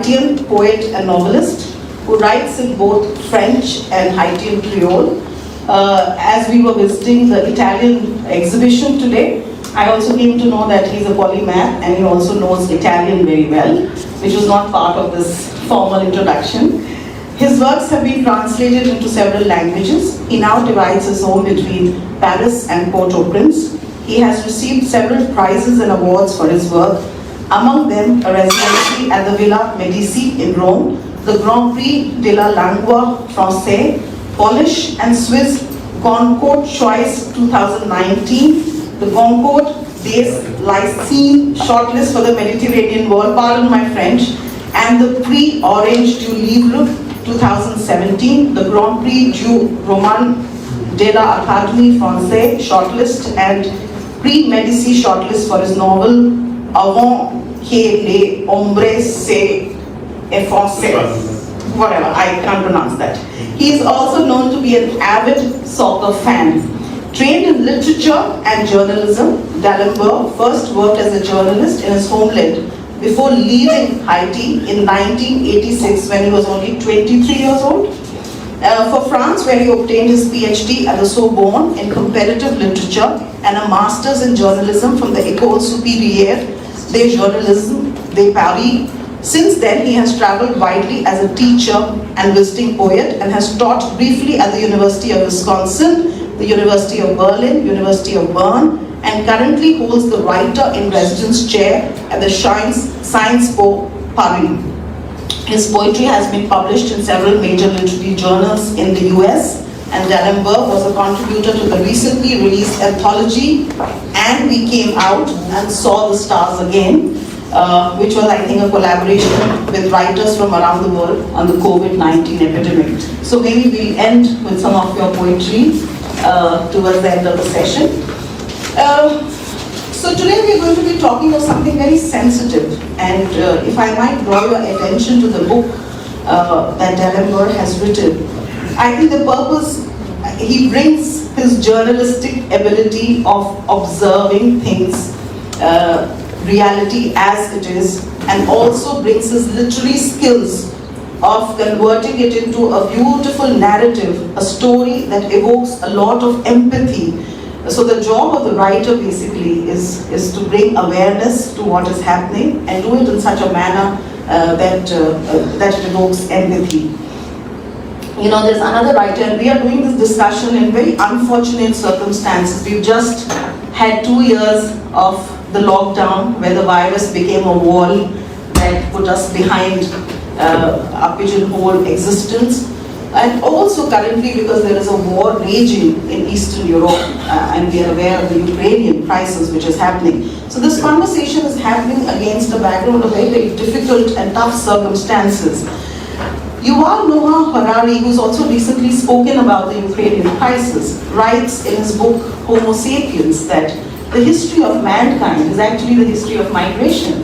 Haitian poet and novelist who writes in both French and Haitian Creole. As we were visiting the Italian exhibition today, I also came to know that he's a polymath and he also knows Italian very well, which was not part of this formal introduction. His works have been translated into several languages. He now divides his home between Paris and Port-au-Prince. He has received several prizes and awards for his work, among them a residency at the Villa Medici in Rome, the Grand Prix de la Lingua Française, Polish and Swiss Goncourt Choice 2019, the Goncourt des Lycées shortlist for the Mediterranean world, pardon my French, and the Prix Orange du Livre 2017, the Grand Prix du Roman de la Académie Française shortlist, and Prix Medici shortlist for his novel Avant que les hombres se effancent. Whatever, I can't pronounce that. He is also known to be an avid soccer fan. Trained in literature and journalism, Dalembert first worked as a journalist in his homeland before leaving Haiti in 1986 when he was only 23 years old. For France, where he obtained his PhD at the Sorbonne in comparative literature and a master's in journalism from the École Supérieure de Journalisme de Paris. Since then, he has traveled widely as a teacher and visiting poet and has taught briefly at the University of Wisconsin, the University of Berlin, University of Bern, and currently holds the Writer-in-Residence chair at the Sciences Po Paris. His poetry has been published in several major literary journals in the US, and Dalembert was a contributor to the recently released anthology And We Came Out and Saw the Stars Again, which was, I think, a collaboration with writers from around the world on the COVID-19 epidemic. So maybe we'll end with some of your poetry towards the end of the session. So today we're going to be talking of something very sensitive, and if I might draw your attention to the book that Dalembert has written, I think the purpose, he brings his journalistic ability of observing things, reality as it is, and also brings his literary skills of converting it into a beautiful narrative, a story that evokes a lot of empathy. So the job of the writer basically is to bring awareness to what is happening and do it in such a manner that it evokes empathy. You know, there's another writer, and we are doing this discussion in very unfortunate circumstances. We've just had 2 years of the lockdown where the virus became a wall that put us behind our pigeonhole existence. And also currently, because there is a war raging in Eastern Europe, and we are aware of the Ukrainian crisis which is happening. So this conversation is happening against a background of very, very difficult and tough circumstances. Yuval Noah Harari, who's also recently spoken about the Ukrainian crisis, writes in his book Homo Sapiens that the history of mankind is actually the history of migration.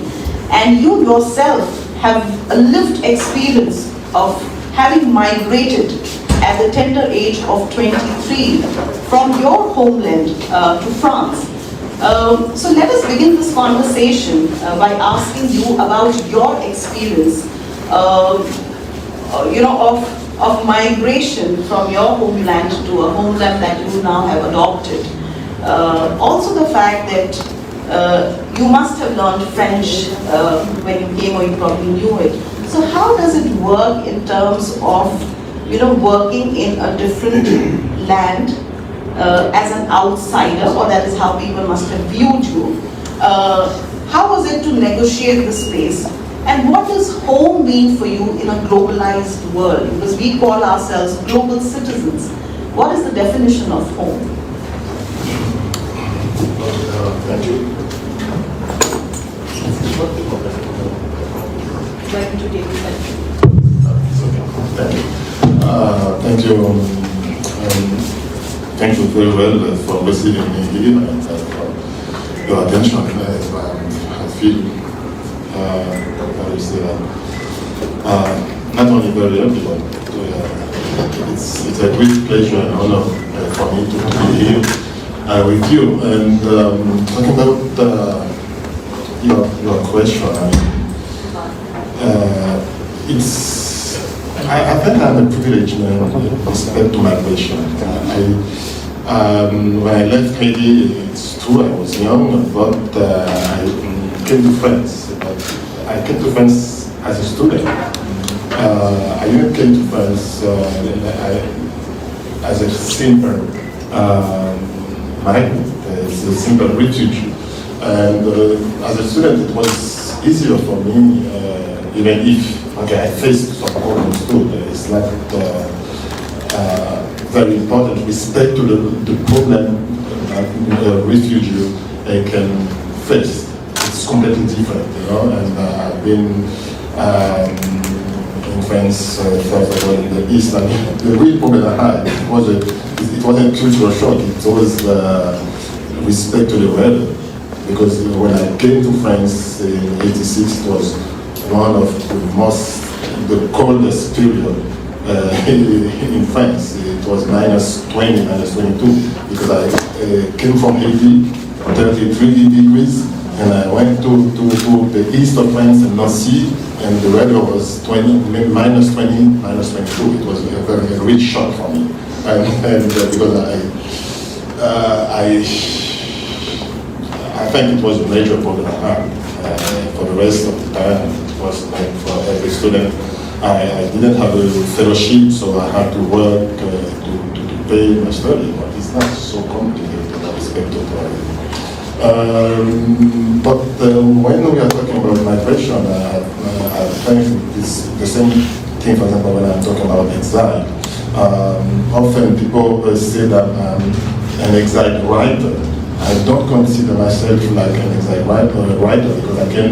And you yourself have a lived experience of having migrated at the tender age of 23 from your homeland to France. So let us begin this conversation by asking you about your experience of migration from your homeland to a homeland that you now have adopted. Also the fact that you must have learned French when you came, or you probably knew it. So how does it work in terms of, working in a different land as an outsider, or that is how people must have viewed you? How was it to negotiate the space? And what does home mean for you in a globalized world? Because we call ourselves global citizens. What is the definition of home? Thank you. Why don't you take this? Thank you. Thank you very well for receiving me here and for your attention. I feel not only very happy, but it's a great pleasure and honor for me to be here with you. And talking about your question, I think I'm a privileged man with respect to migration. When I left Haiti, it's true, I was young, but I came to France. I came to France as a student. I even came to France as a simple migrant, as a simple refugee. And as a student, it was easier for me, even if I faced some problems too. It's not very important. Respect to the problem that a refugee can face. It's completely different, And I've been in France, first of all, in the East. And the real problem I had it wasn't cultural shock. It was respect to the weather. Because when I came to France in '86, it was one of the coldest period in France. It was -20, -22, because I came from Haiti, 33 degrees, and I went to the east of France in Nancy, and the weather was -20, -22. It was a very real shock for me, and because I think it was a major problem I had. For the rest of the time, it was like for every student. I didn't have a fellowship, so I had to work to pay my study, but it's not so complicated, I respect it. But when we are talking about migration, I think it's the same thing, for example, when I'm talking about exile. Often people say that I'm an exile writer. I don't consider myself like an exile writer because I can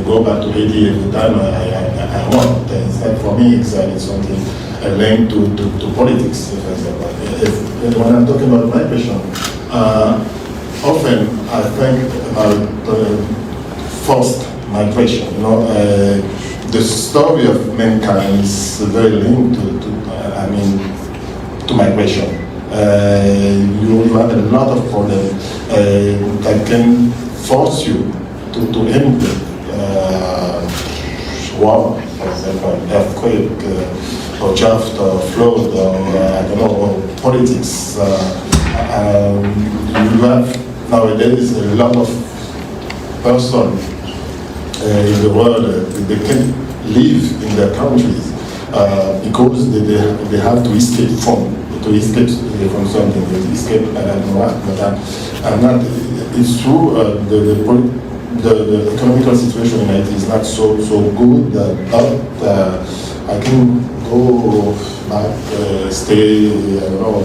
go back to Haiti every time I want. It's like for me, exile is something linked to politics, for example. When I'm talking about migration, often I think about forced migration. The story of mankind is very linked to migration. You have a lot of problems that can force you to emigrate. War, for example, earthquake, or drought, or flood, or or politics. You have nowadays a lot of persons in the world they can live in their countries because they have to escape from something, they escape, I don't know what, but I'm not, it's true, the economical situation in Haiti is not so good, but I can go back, stay, I don't know,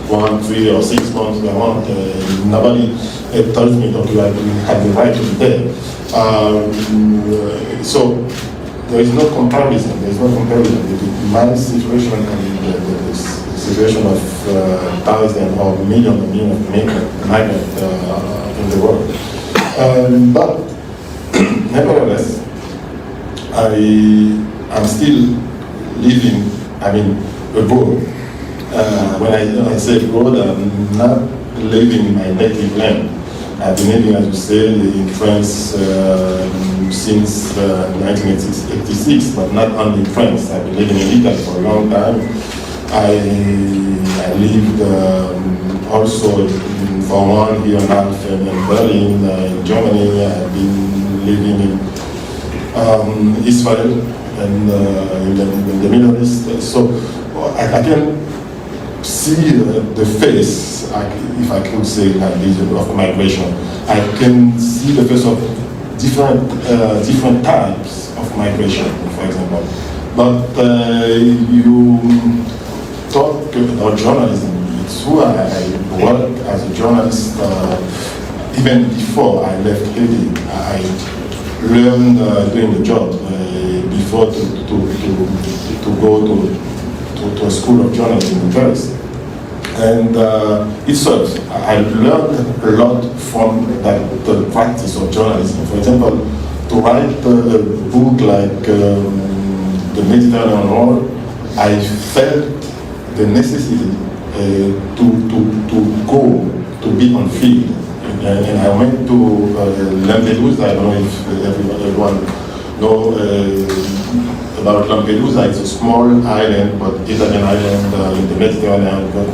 1, 3 or 6 months if I want. Nobody tells me that you have the right to be there. So there is no comparison. There is no comparison between my situation and the situation of thousands or millions of migrants in the world. But nevertheless, I'm still living, abroad. When I say abroad, I'm not living in my native land. I've been living, as you said, in France since 1986, but not only in France. I've been living in Italy for a long time. I lived also for 1 year and a half in Berlin, in Germany. I've been living in Israel and in the Middle East. So I can see the face, if I could say like this, of migration. I can see the face of different types of migration, for example. But you talk about journalism. It's true, I work as a journalist even before I left Haiti. I learned doing the job before to go to a school of journalism in Paris. And it serves. I learned a lot from the practice of journalism. For example, to write a book like The Mediterranean War, I felt the necessity to go, to be on field. And I went to Lampedusa. I don't know if everyone know about Lampedusa. It's a small island, but Italian island in the Mediterranean, but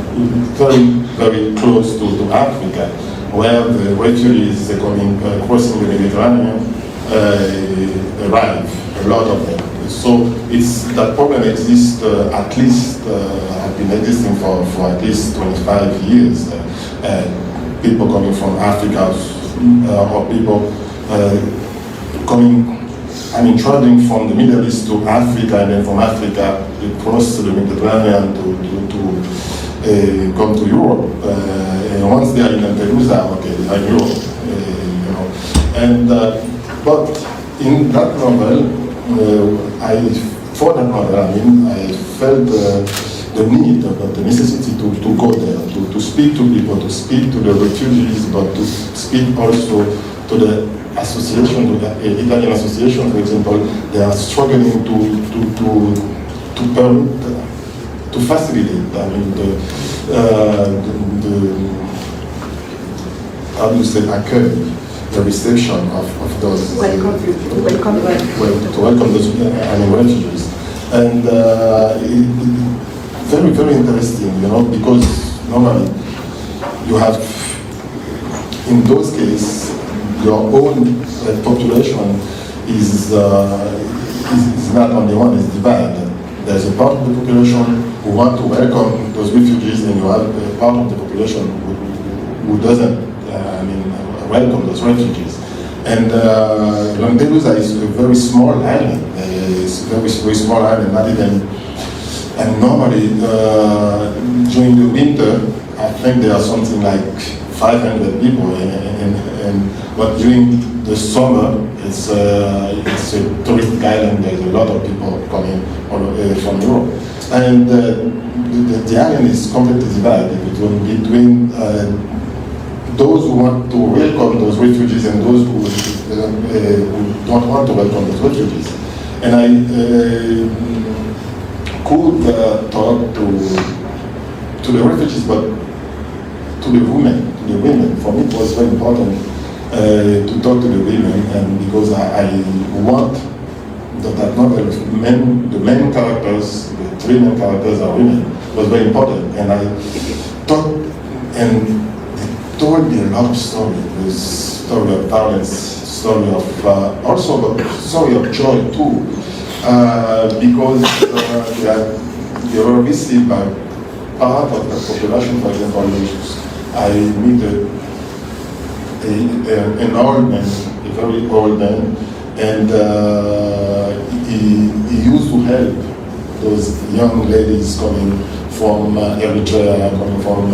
very, very close to Africa, where the refugees coming crossing the Mediterranean arrive, a lot of them. So it's that problem exists at least have been existing for at least 25 years. People coming from Africa or people coming, traveling from the Middle East to Africa, and then from Africa across the Mediterranean to come to Europe. And once they are in Lampedusa, okay, they are in Europe, And but in that novel, for that novel, I felt the need, the necessity to go there, to speak to people, to speak to the refugees, but to speak also to the association, to the Italian association, for example. They are struggling to facilitate, how do you say, accueil, the reception of those to welcome those refugees, and very, very interesting, because normally you have, in those cases, your own population is not only one, it's divided. There's a part of the population who want to welcome those refugees, and you have a part of the population who doesn't welcome those refugees. And Lampedusa is a very small island. It's a very, very small island, not even. And normally, during the winter, I think there are something like 500 people, but during the summer, it's a touristic island. There's a lot of people coming from Europe, and the island is completely divided between those who want to welcome those refugees and those who don't want to welcome those refugees. And I could talk to the refugees, but to the women. For me, it was very important to talk to the women, and because I want that novel, the main characters, the three main characters are women, was very important. And I talked and told me a lot of stories. The story of violence, story of also the story of joy too, because they were received by part of the population. For example, I meet an old man, a very old man, and he used to help those young ladies coming from Eritrea, coming from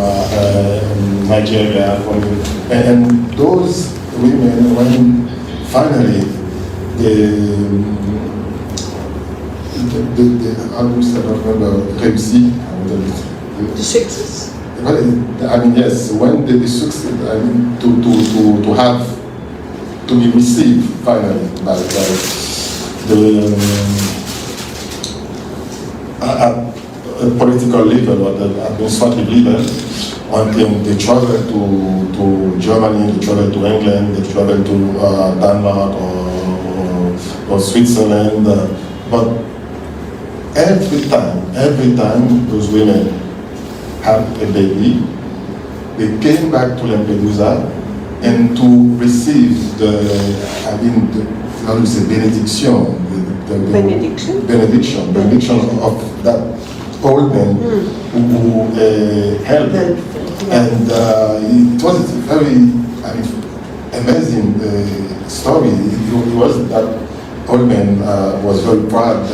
Nigeria, and those women, when finally the success. Yes, when they succeed, to have, to be received finally by the political level or the administrative level, until they travel to Germany, they travel to England, they travel to Denmark or Switzerland, but every time those women have a baby, they came back to Lampedusa and to receive benediction of that old man who helped them. And it was a very amazing story. It was that old man was very proud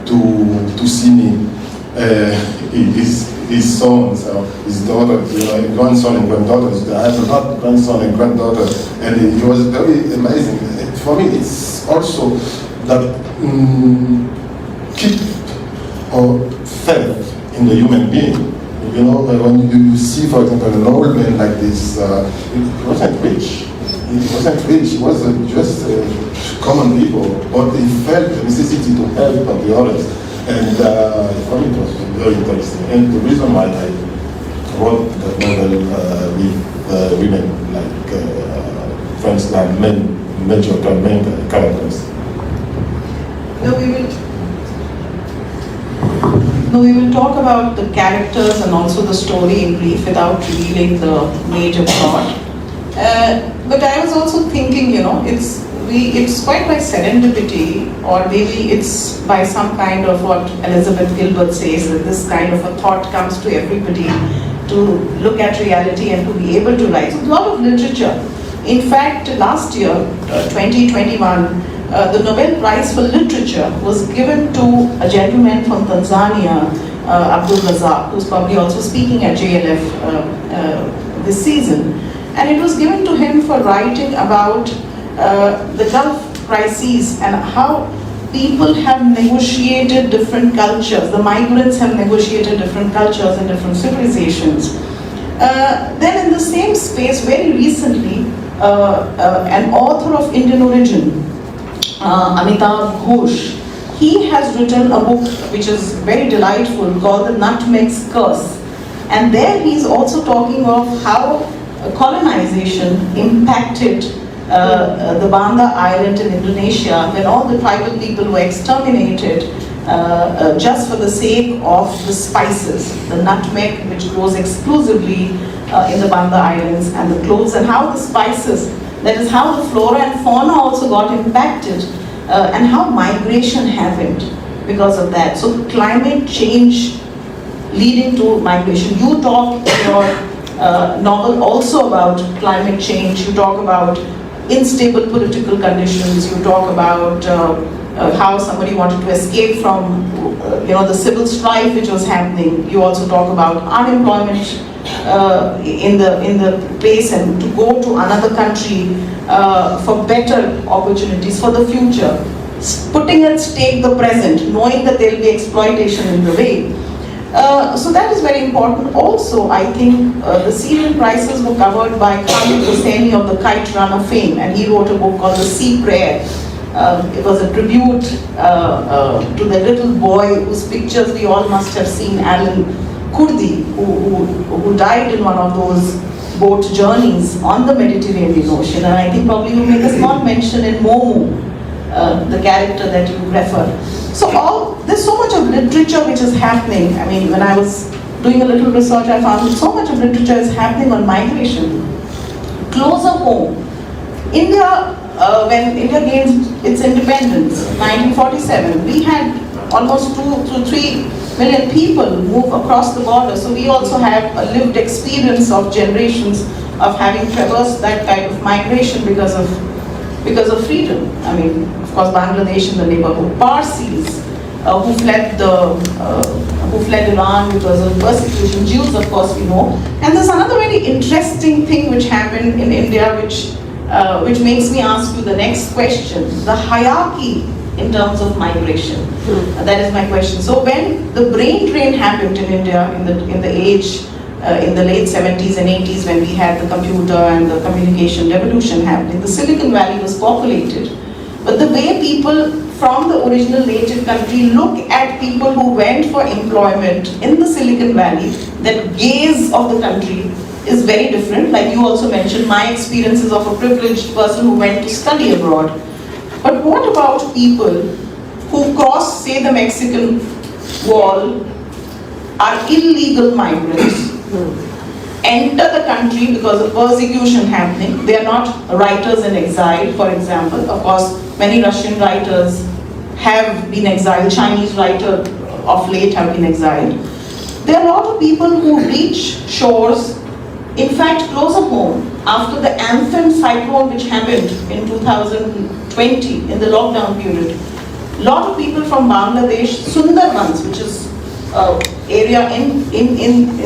to see me, his sons, his daughters, grandson and granddaughters. I have a lot of grandson and granddaughter, and it was very amazing. For me, it's also that keep our faith in the human being. When you see, for example, an old man like this, he wasn't rich. He was just common people, but he felt the necessity to help the others. And for me, it was very interesting. And the reason why I wrote that novel with women like friends, like main characters. No, we will No, we will talk about the characters and also the story in brief without revealing the major plot. But I was also thinking, it's quite by serendipity, or maybe it's by some kind of what Elizabeth Gilbert says, that this kind of a thought comes to everybody to look at reality and to be able to write. So a lot of literature. In fact, last year, 2021, the Nobel Prize for Literature was given to a gentleman from Tanzania, Abdul Razak, who's probably also speaking at JLF this season. And it was given to him for writing about the Gulf crises and how people have negotiated different cultures. The migrants have negotiated different cultures and different civilizations. Then in the same space, very recently, an author of Indian origin, Amitav Ghosh, he has written a book which is very delightful called The Nutmeg's Curse. And there he's also talking of how colonization impacted the Banda Island in Indonesia, when all the tribal people were exterminated just for the sake of the spices, the nutmeg which grows exclusively in the Banda Islands, and the cloves, and how the spices, that is how the flora and fauna also got impacted, and how migration happened because of that. So climate change leading to migration. You talk in your novel also about climate change. You talk about unstable political conditions. You talk about how somebody wanted to escape from the civil strife which was happening. You also talk about unemployment in the place, and to go to another country for better opportunities for the future, putting at stake the present, knowing that there will be exploitation in the way. So that is very important. Also, I think the Syrian crisis were covered by Khalid Hosseini of the Kite Runner fame, and he wrote a book called The Sea Prayer. It was a tribute to the little boy whose pictures we all must have seen, Alan Kurdi, who died in one of those boat journeys on the Mediterranean Ocean. And I think probably you make a small mention in Momo, the character that you refer. So there's so much of literature which is happening. I mean, when I was doing a little research, I found that so much of literature is happening on migration. Closer home, India, when India gained its independence, 1947, we had almost 2 to 3 million people move across the border. So we also have a lived experience of generations of having traversed that kind of migration because of freedom. I mean, of course, Bangladesh in the neighborhood, Parsis who fled Iran because of persecution, Jews, of course, we know. And there's another very interesting thing which happened in India, which makes me ask you the next question: the hierarchy in terms of migration. That is my question. So when the brain drain happened in India in the age, in the late 70s and 80s, when we had the computer and the communication revolution happening, the Silicon Valley was populated. But the way people from the original native country look at people who went for employment in the Silicon Valley, that gaze of the country is very different. Like you also mentioned, my experiences of a privileged person who went to study abroad. But what about people who cross, say, the Mexican wall, are illegal migrants, enter the country because of persecution happening? They are not writers in exile, for example. Of course, many Russian writers have been exiled. Chinese writers of late have been exiled. There are a lot of people who reach shores, in fact, closer home, after the Amphan cyclone which happened in 2020, in the lockdown period. A lot of people from Bangladesh, Sundarbans, which is area in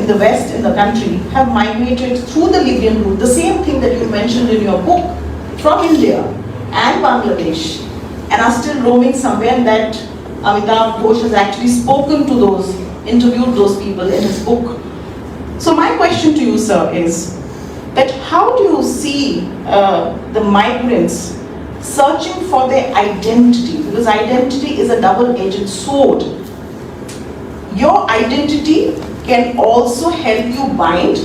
the west in the country, have migrated through the Libyan route, the same thing that you mentioned in your book, from India and Bangladesh, and are still roaming somewhere. And that Amitav Ghosh has actually spoken to those, interviewed those people in his book. So my question to you, sir, is that how do you see the migrants searching for their identity? Because identity is a double-edged sword. Your identity can also help you bind,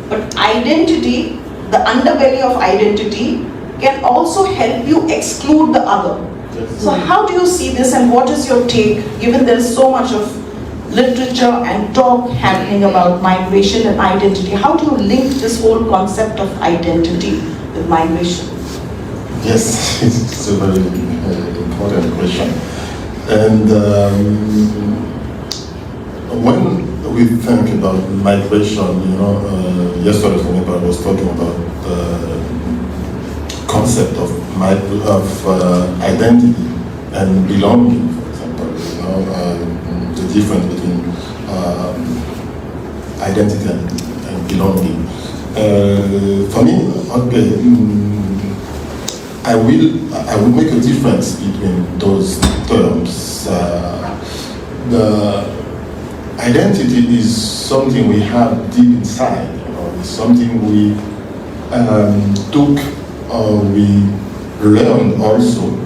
but identity, the underbelly of identity, can also help you exclude the other. So how do you see this, and what is your take, given there is so much of literature and talk happening about migration and identity. How do you link this whole concept of identity with migration? Yes, it's a very important question. And when we think about migration, yesterday for example, I was talking about the concept of identity and belonging, for example, the difference between identity and belonging. For me, okay, I will make a difference between those terms. The identity is something we have deep inside. It's something we took or we learned also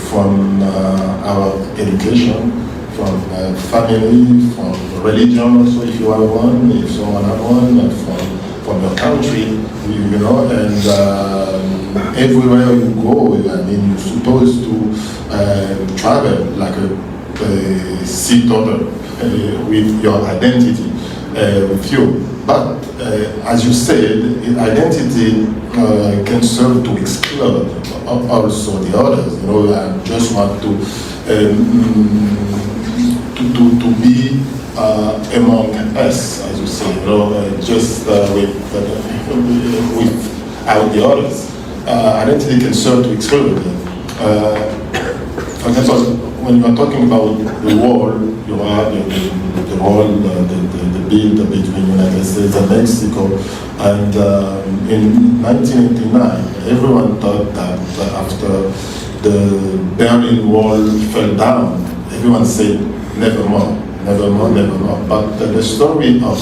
from our education, from family, from religion also if you have one, if someone has one, from your country, and everywhere you go, I mean, you're supposed to travel like a sea turtle with your identity with you. But as you said, identity can serve to exclude also the others. I just want to be among us, as you say, just without the others. Identity can serve to exclude them. For example, when you are talking about the wall, you have the wall, the build between United States and Mexico, and in 1989, everyone thought that after the Berlin Wall fell down, everyone said, never more, never more, never more. But the story of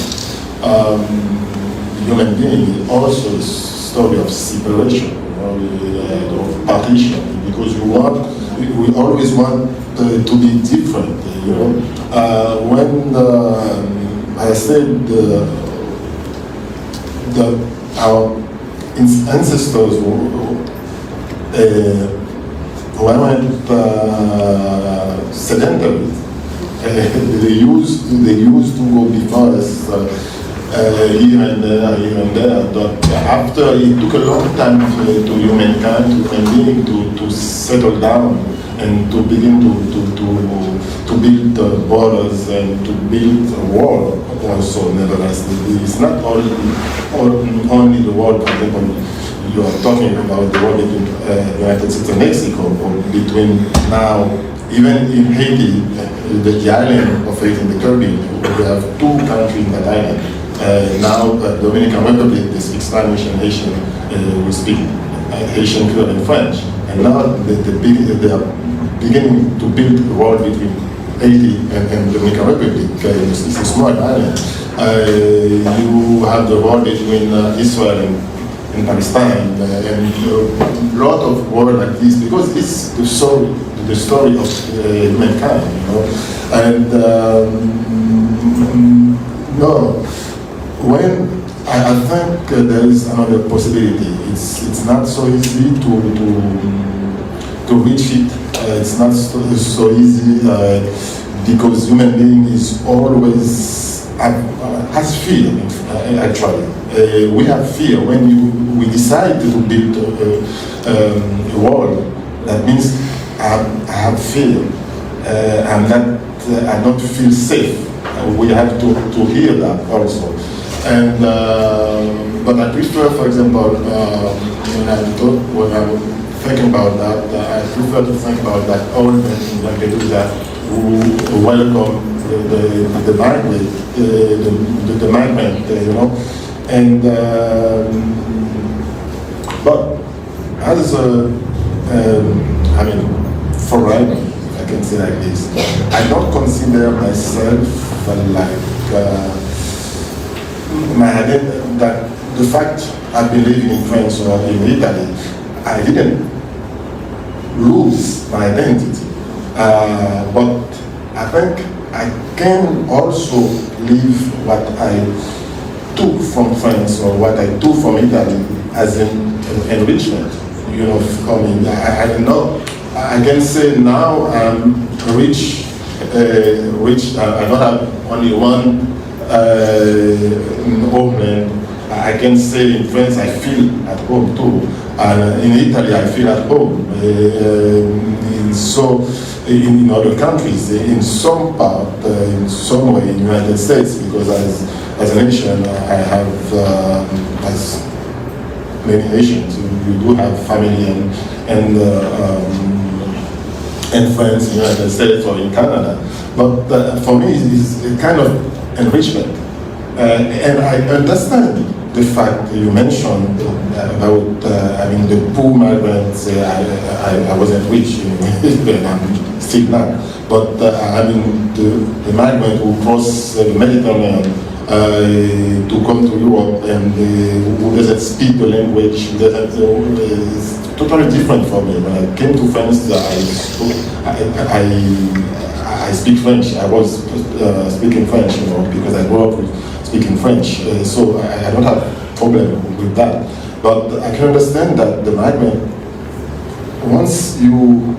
human being is also a story of separation, of partition, because we always want to be different. When I said our ancestors weren't sedentary. They used to go before us here and there. But after it took a long time to humankind, to settle down and to begin to build borders and to build a wall. Also, nevertheless, it's not only the wall. For example, you are talking about the wall between United States and Mexico, or between now. Even in Haiti, the island of Haiti in the Caribbean, we have two countries in that island. Now, Dominican Republic, they speak Spanish and Haitian, we speak Haitian, Creole, and French. And now they are beginning to build a wall between Haiti and Dominican Republic. It's a small island. You have the wall between Israel and Palestine, and a lot of war like this, because it's the story of humankind, And when I think there is another possibility, it's not so easy to reach it. It's not so easy because human being is always has fear. Actually, we have fear when we decide to build a wall. That means I have fear. I don't feel safe. We have to hear that also. And but I prefer, for example, when I'm thinking about that, I prefer to think about that old men when they do that, who welcome the migrant, And but as forever, if I can say like this, I don't consider myself like that the fact I've been living in France or in Italy, I didn't lose my identity. But I think I can also leave what I took from France or what I took from Italy as an enrichment. I don't know. I can say now I'm rich which I don't have only one homeland. I can say in France I feel at home too, and in Italy I feel at home. In other countries, in some part, in some way, in the United States, because as a nation I have, as many nations, you do have family and friends in the United States or in Canada. But for me, it's a kind of enrichment. And I understand the fact you mentioned about, the poor migrants. I wasn't rich, and I'm still not. But the migrant who cross the Mediterranean to come to Europe and who doesn't speak the language, who doesn't, is totally different from me. When I came to France, I speak French. I was speaking French, because I grew up with speaking French. So I don't have problem with that. But I can understand that the migrant, once you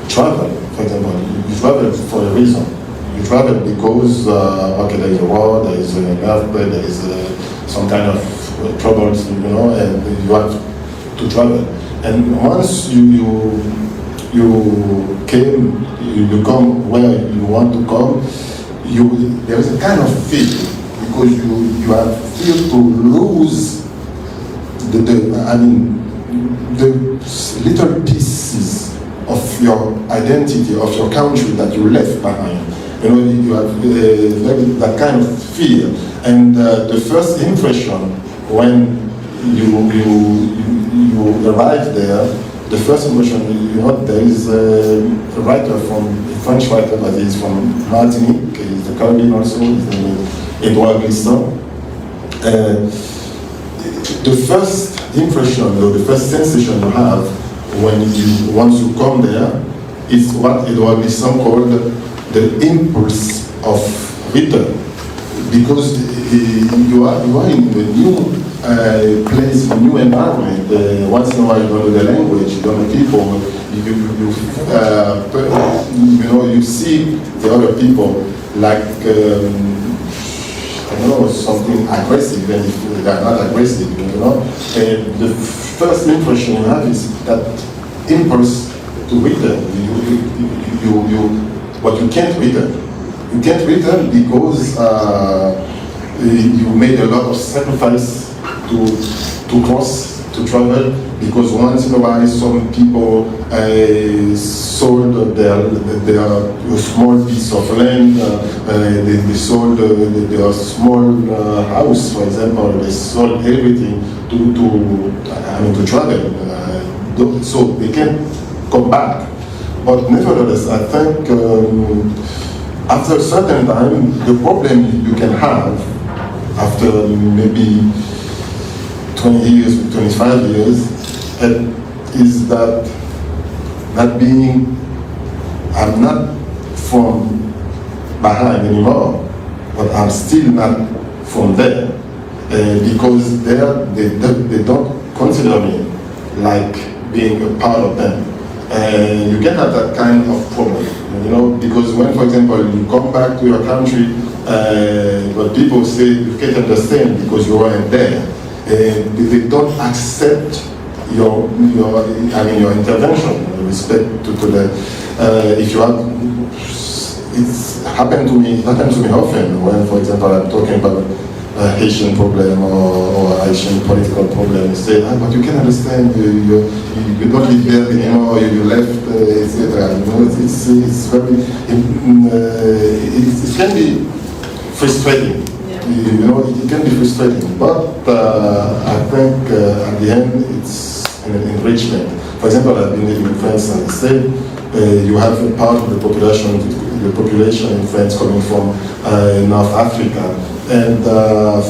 travel, for example, you travel for a reason. You travel because, there is a war, there is an earthquake, there is some kind of troubles, and you have to travel. And once you come where you want to come, there is a kind of fear, because you have fear to lose the little pieces of your identity, of your country that you left behind. You have that kind of fear. And the first impression when you arrive there, the first impression, there is a writer a French writer that is from Martinique, he's the Caribbean also, Edouard Glissant. The first impression, or the first sensation you have once you come there, is what Edouard Glissant called the impulse of return, because you are in a new place, a new environment. Once in a while you don't know the language, you don't know people. You see the other people like something aggressive, even if they are not aggressive. And the first impression you have is that impulse to return. But you can't return. You can't return because you made a lot of sacrifice to cross, to travel, because once in a while some people sold their small piece of land, they sold their small house, for example, they sold everything to travel. So they can't come back. But nevertheless, I think after a certain time, the problem you can have after maybe 20 years, 25 years, is that being, I'm not from behind anymore, but I'm still not from there, because they don't consider me like being a part of them. You can have that kind of problem, because when, for example, you come back to your country, but people say you can't understand because you weren't there. They don't accept your intervention with respect to the. If you have, it's happened to me often when, for example, I'm talking about a Haitian problem or Haitian political problem. You say, but you can understand, you don't live there anymore, you left, etc. It's very, it can be frustrating. It can be frustrating, but I think at the end it's an enrichment. For example, I've been living in France, and I said you have a part of the population in France coming from North Africa, and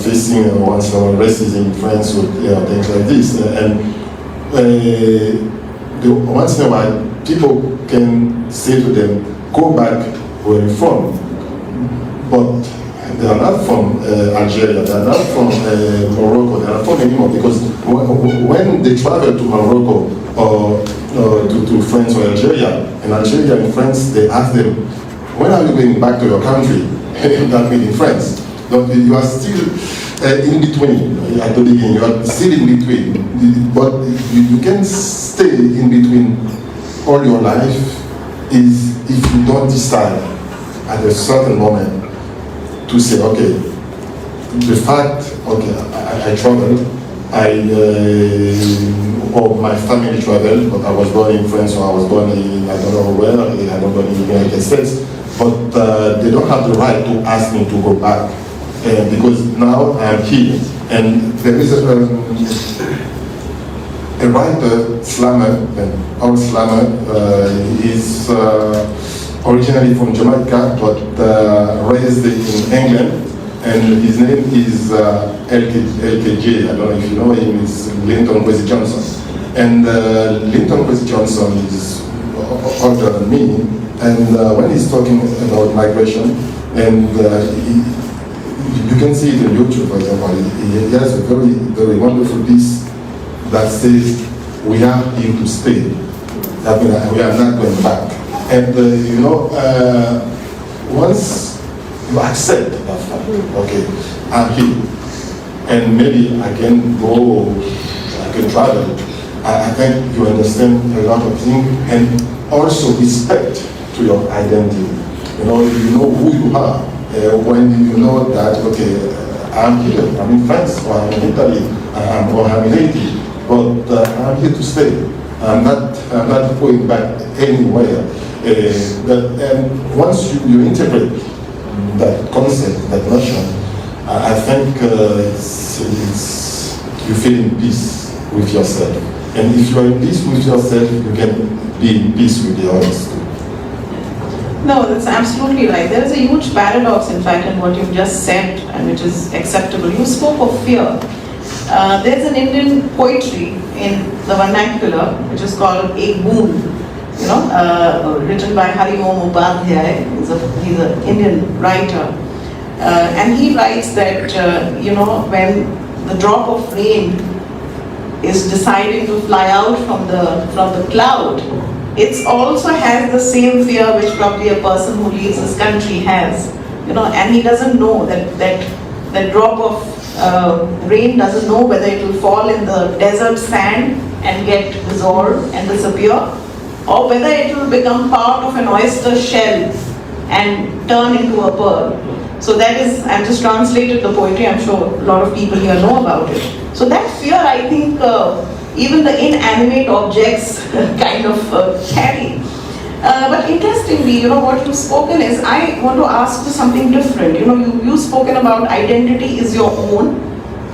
facing once in a while racism in France with things like this. Once in a while, people can say to them, go back where you're from. But they are not from Algeria, they are not from Morocco, they are not from anymore, because when they travel to Morocco or to France or Algeria. In Algeria and France, they ask them, when are you going back to your country? That means in France. So you are still in between. At the beginning, you are still in between. But you can stay in between all your life is if you don't decide at a certain moment to say, okay, the fact, okay, I traveled, or my family traveled, but I was born in France or I was born in, I don't know where, I don't know in the United States, but they don't have the right to ask me to go back because now I'm here. And there is a writer, slammer, our slammer, is originally from Jamaica, but raised in England. And his name is LKJ. I don't know if you know him. It's Linton Kwesi Johnson. And Linton Kwesi Johnson is older than me. And when he's talking about migration, and you can see it on YouTube, for example, he has a very, very wonderful piece that says, we are here to stay. That means we are not going back. And once you accept that fact, okay, I'm here, and maybe I can go, I can travel, I think you understand a lot of things, and also respect to your identity. You know who you are when you know that, okay, I'm here, I'm in France, or I'm in Italy, or I'm in Haiti, but I'm here to stay. I'm not going back anywhere. And once you integrate that concept, that notion, I think you feel in peace with yourself. And if you are in peace with yourself, you can be in peace with the others too. No, that's absolutely right. There is a huge paradox, in fact, in what you've just said, and which is acceptable. You spoke of fear. There's an Indian poetry in the vernacular, which is called Ek Boon, written by Hari Om Upadhyay. He's an Indian writer. And he writes that, when the drop of rain is deciding to fly out from the cloud, it also has the same fear which probably a person who leaves his country has. And he doesn't know that drop of rain doesn't know whether it will fall in the desert sand and get dissolved and disappear, or whether it will become part of an oyster shell and turn into a pearl. So that is, I've just translated the poetry, I'm sure a lot of people here know about it. So that fear, I think, even the inanimate objects kind of carry. But interestingly, what you've spoken is, I want to ask you something different. You've spoken about identity is your own.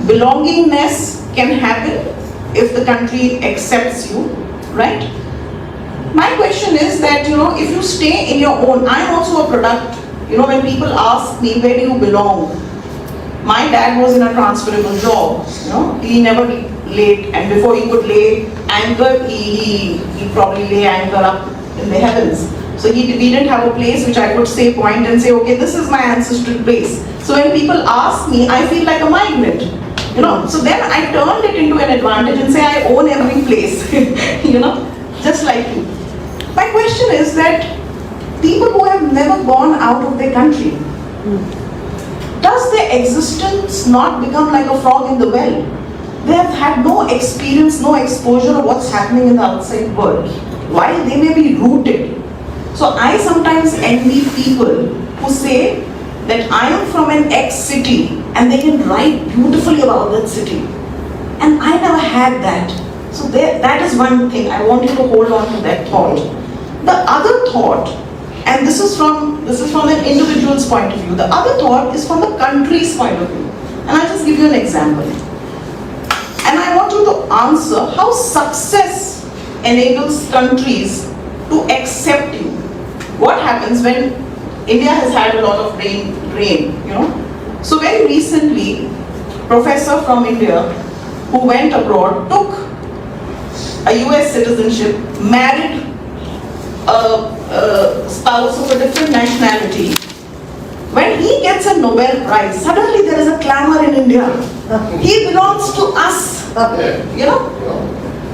Belongingness can happen if the country accepts you, right? My question is that, if you stay in your own, I'm also a product. When people ask me, where do you belong? My dad was in a transferable job. He never laid, and before he could lay anchor, he probably lay anchor up in the heavens. So we didn't have a place which I could point and say, okay, this is my ancestral place. So when people ask me, I feel like a migrant. So then I turned it into an advantage and say, I own every place, just like you. My question is that people who have never gone out of their country, does their existence not become like a frog in the well? They have had no experience, no exposure of what's happening in the outside world. While they may be rooted. So I sometimes envy people who say that I am from an X city and they can write beautifully about that city. And I never had that. So that is one thing. I want you to hold on to that thought. The other thought, and this is from an individual's point of view. The other thought is from the country's point of view. And I'll just give you an example. And I want you to answer how success enables countries to accept you. What happens when India has had a lot of rain, So very recently, a professor from India who went abroad took a US citizenship, married a spouse of a different nationality. When he gets a Nobel Prize, suddenly there is a clamor in India. He belongs to us,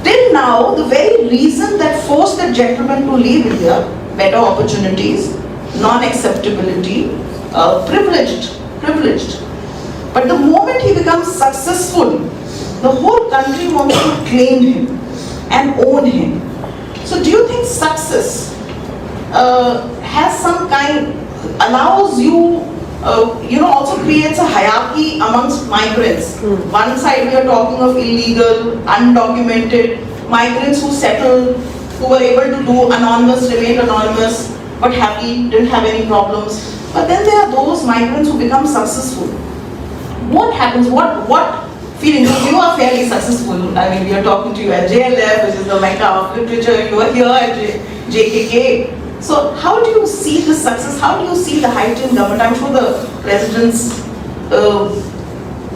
till now, the very reason that forced that gentleman to leave India, better opportunities, non-acceptability, privileged. But the moment he becomes successful, the whole country wants to claim him and own him. So do you think success has some kind, allows you, also creates a hierarchy amongst migrants? One side we are talking of illegal, undocumented migrants who settled, who were able to do anonymous, remained anonymous, but happy, didn't have any problems. But then there are those migrants who become successful. What happens? What feeling? You are fairly successful. I mean, we are talking to you at JLF, which is the Mecca of literature. You are here at JKK. So how do you see the success? How do you see the Haitian government? I'm sure the presidents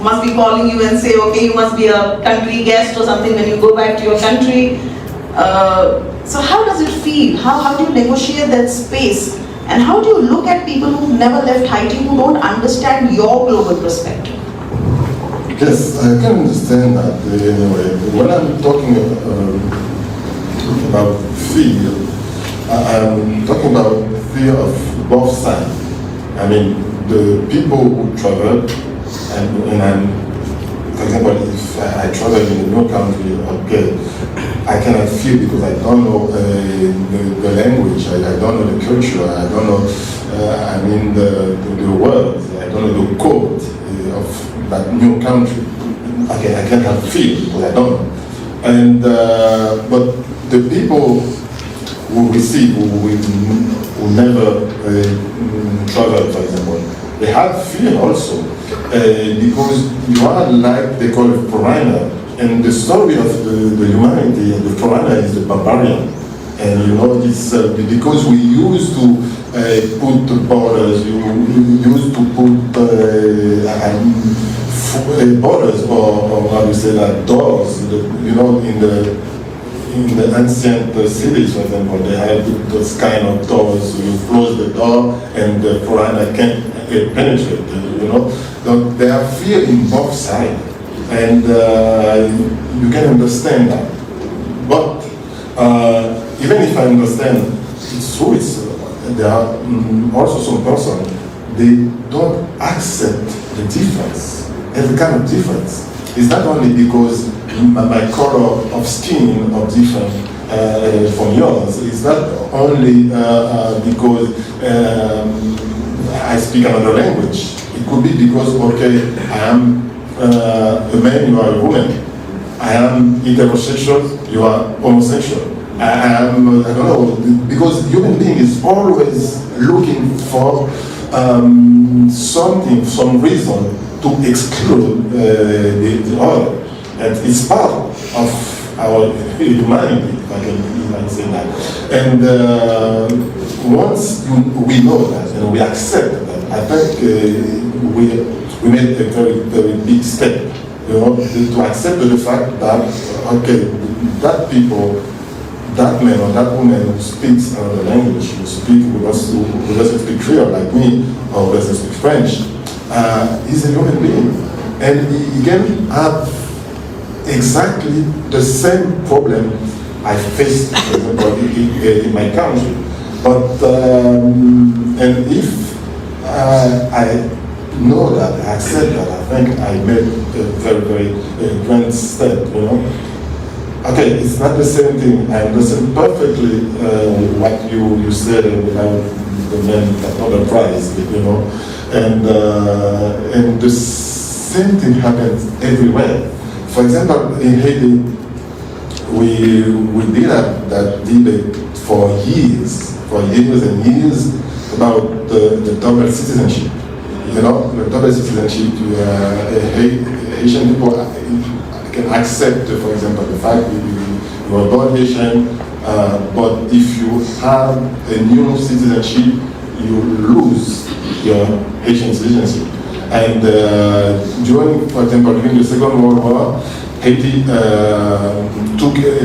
must be calling you and say, okay, you must be a country guest or something when you go back to your country. So how does it feel? How do you negotiate that space? And how do you look at people who've never left Haiti, who don't understand your global perspective? Yes, I can understand that anyway. When I'm talking about fear, I'm talking about fear of both sides. I mean, the people who travel, and I'm, for example, if I travel in a new country, okay, I cannot feel because I don't know the language, I don't know the culture, I don't know, the words, I don't know the code of that new country. Okay, I cannot feel because I don't know. And but the people who receive, who never travel, for example, they have fear also because you are like they call it foreigner. And the story of the humanity, the foreigner is the barbarian. And it's because we used to put borders, you used to put borders, or how do you say that, doors, in the ancient cities, for example, they had those kind of doors, so you close the door and the foreigner can't penetrate, So there are fear in both sides. And you can understand that. But even if I understand, it's true, there are also some persons, they don't accept the difference, every kind of difference. It's not only because my color of skin are different from yours, it's not only because I speak another language. It could be because, okay, I am a man, you are a woman. I am heterosexual, you are homosexual. I don't know, because human being is always looking for something, some reason to exclude the other. And it's part of our humanity, if I can say that. And once we know that and we accept that, I think we made a very, very big step, to accept the fact that, okay, that people, that man or that woman who speaks another language, who doesn't speak Creole like me, or doesn't speak French, is a human being. And he can have exactly the same problem I faced, for example, in my country. But, and if I know that, I accept that, I think I made a very, very grand step, Okay, it's not the same thing. I understand perfectly what you said about the men that other prize, and the same thing happens everywhere. For example, in Haiti, we did that debate for years and years about the double citizenship. The double citizenship, Haitian people can accept, for example, the fact that you are born Haitian, but if you have a new citizenship, you lose your Haitian citizenship. And for example, during the Second World War, Haiti took a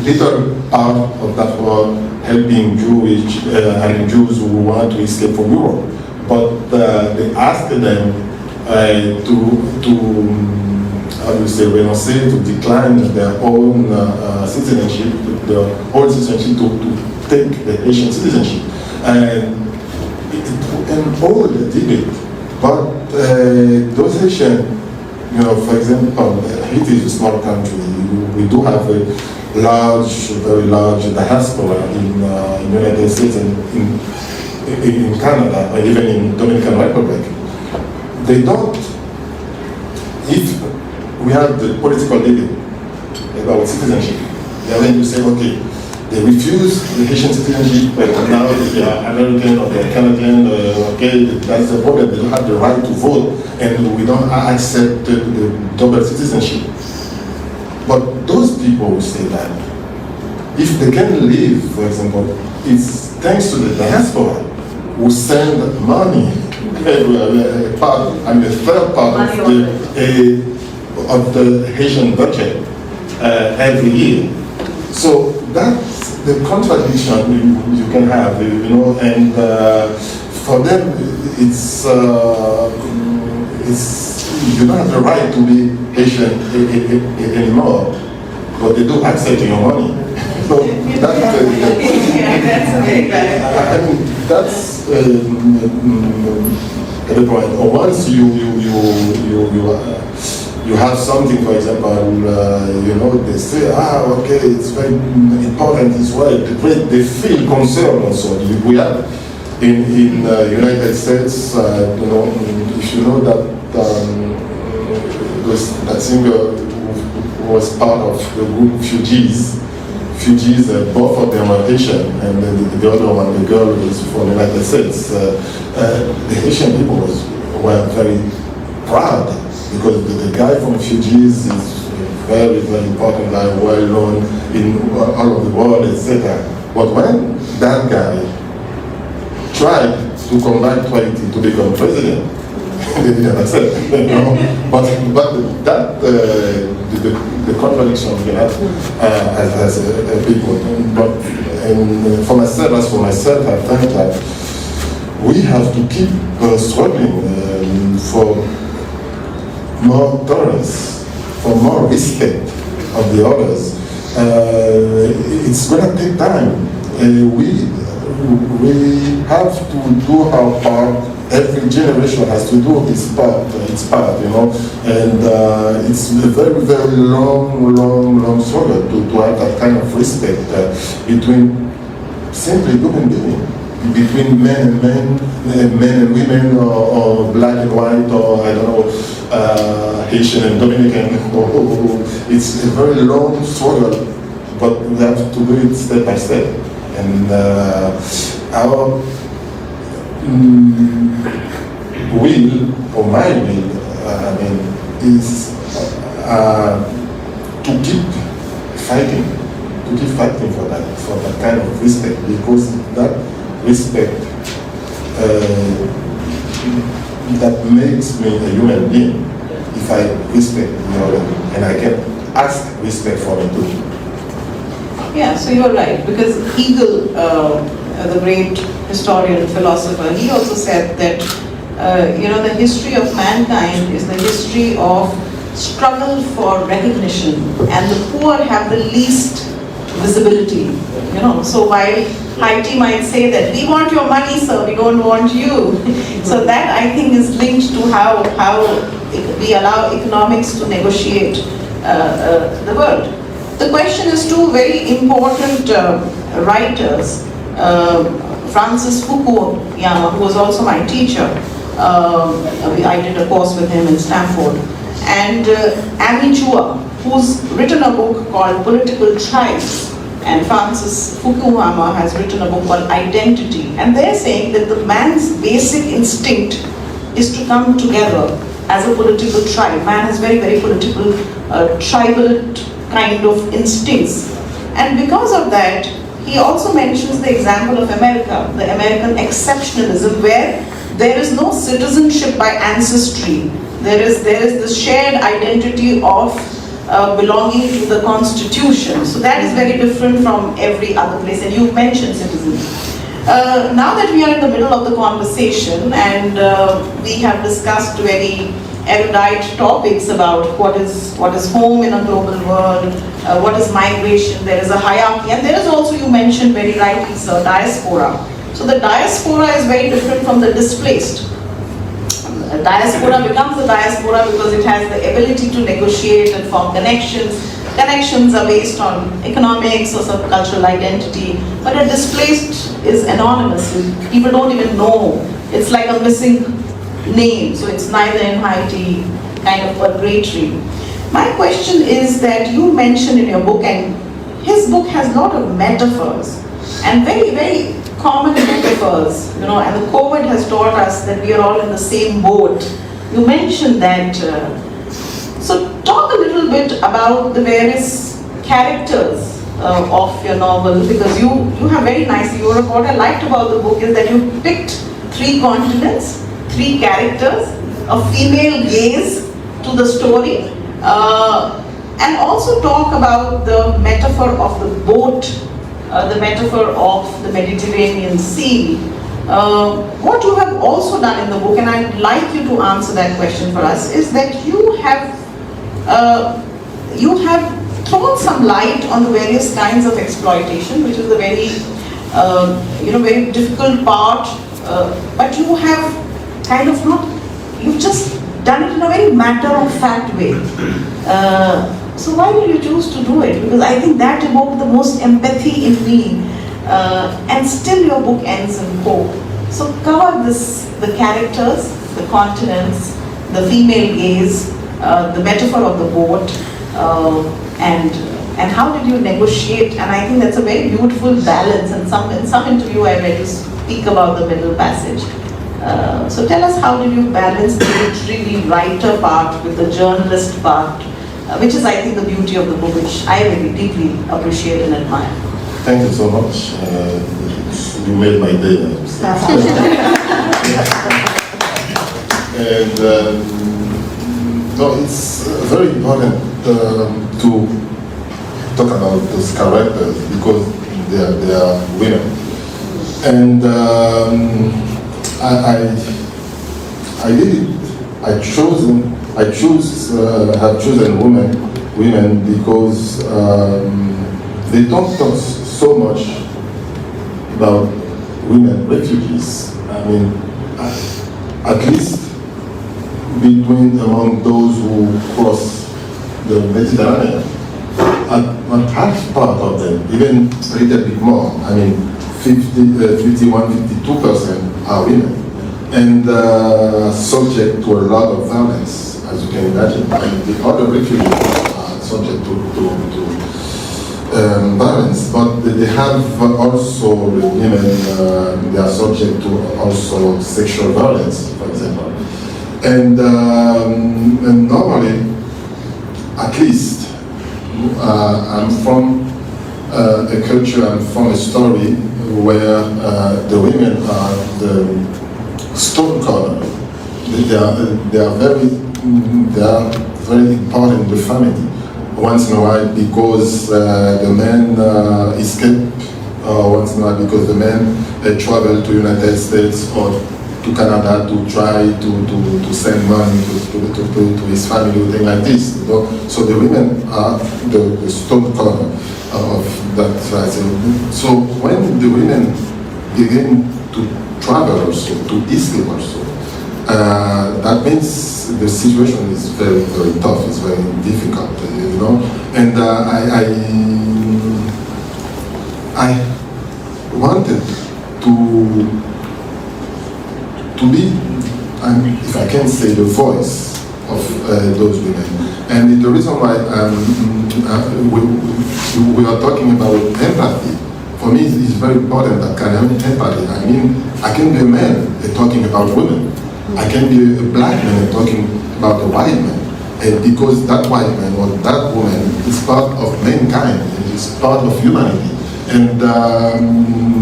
little part of that war, helping Jews who want to escape from Europe. But they asked them how do you say, renoncer, to decline their own citizenship, their own citizenship to take the Haitian citizenship. And all the debate, but those Haitian, you know, for example, Haiti is a small country. We do have a very large diaspora in the United States and in Canada, or even in Dominican Republic. They don't, if we have the political debate about citizenship, they're going to say, okay, they refuse the Haitian citizenship, but now they are American or they are Canadian, okay, that's the problem. They don't have the right to vote, and we don't accept the double citizenship. But those people who say that, if they can live, for example, it's thanks to the diaspora who send money, a third part of the Haitian budget every year. So that's the contradiction you can have, you know, and for them it's you don't have the right to be Haitian anymore, but they do accept your money. So that's the point. Or once you have something, for example, you know, they say, okay, it's very important as well. They feel concerned also. We have in United States, you know, if you know that that singer who was part of the group Fugees, both of them are Haitian, and the other one, the girl, was from the United States. The Haitian people were very proud, because the guy from Fugees is very, very important guy, well known in all over the world, etc. But when that guy tried to come back to Haiti to become president, they didn't accept, you know. But that the contradiction we have as people. But for myself, I think that we have to keep struggling for more tolerance, for more respect of the others. It's going to take time. We have to do our part. Every generation has to do its part, you know, and it's a very, very long struggle to have that kind of respect between simply human beings, between men and men, men and women, or black and white, or I don't know, Haitian and Dominican. It's a very long struggle, but we have to do it step by step. And our will, or my will, is to keep fighting for that kind of respect, because that respect that makes me a human being. If I respect the other, and I can ask respect for it too. Yeah, so you're right, because Hegel, the great historian and philosopher, he also said that you know, the history of mankind is the history of struggle for recognition, and the poor have the least visibility. You know, so while Haiti might say that we want your money, sir, we don't want you. So that, I think, is linked to how we allow economics to negotiate the world. The question is, two very important writers, Francis Fukuyama, who was also my teacher. I did a course with him in Stanford. And Amy Chua, who's written a book called Political Tribes. And Francis Fukuyama has written a book called Identity. And they're saying that the man's basic instinct is to come together as a political tribe. Man has very, very political, tribal kind of instincts. And because of that, he also mentions the example of America, the American exceptionalism, where there is no citizenship by ancestry. There is this shared identity of belonging to the Constitution. So that is very different from every other place. And you mentioned citizenship. Now that we are in the middle of the conversation, and we have discussed very erudite topics about what is home in a global world, what is migration. There is a hierarchy, and there is also, you mentioned very rightly, sir, diaspora. So the diaspora is very different from the displaced. A diaspora becomes a diaspora because it has the ability to negotiate and form connections. Connections are based on economics or some cultural identity, but a displaced is anonymous. People don't even know. It's like a missing name, so it's neither in Haiti, kind of purgatory. My question is that you mentioned in your book, and his book has a lot of metaphors, and very, very common metaphors, you know, and the COVID has taught us that we are all in the same boat. You mentioned that. So talk a little bit about the various characters of your novel, because you have very nicely, what I liked about the book is that you picked 3 continents, 3 characters, a female gaze to the story, and also talk about the metaphor of the boat, the metaphor of the Mediterranean Sea. What you have also done in the book, and I'd like you to answer that question for us, is that you have thrown some light on the various kinds of exploitation, which is a very, very difficult part, but you have kind of you've just done it in a very matter-of-fact way. So why did you choose to do it? Because I think that evoked the most empathy in me, and still your book ends in hope. So cover this, the characters, the continents, the female gaze, the metaphor of the boat, and how did you negotiate? And I think that's a very beautiful balance. And in some interview I read you speak about the middle passage. So tell us, how did you balance the literary writer part with the journalist part, which is, I think, the beauty of the book, which I really deeply appreciate and admire. Thank you so much. You made my day. And no, it's very important to talk about those characters because they are women. And I did it. I have chosen women because they don't talk so much about women refugees. I mean, at least among those who cross the Mediterranean, and half part of them, even a little bit more, I mean 52% are women, and subject to a lot of violence, as you can imagine. And the other refugees are subject to violence, but they have also, women, they are subject to also sexual violence, for example. And normally, at least, I'm from a culture, I'm from a story where the women are the stone corner. They are very important in the family. Once in a while, because the men escape, or once in a while because the men travel to United States or to Canada to try to send money to his family, or things like this. You know? So the women are the stone corner of that. So when the women begin to travel also, to escape also, that means the situation is very, very tough, it's very difficult, you know. And I wanted to be, if I can say, the voice of those women. And the reason why we are talking about empathy, for me it's very important that kind of empathy. I mean, I can be a man talking about women. I can be a black man talking about a white man. And because that white man or that woman is part of mankind, it's part of humanity. And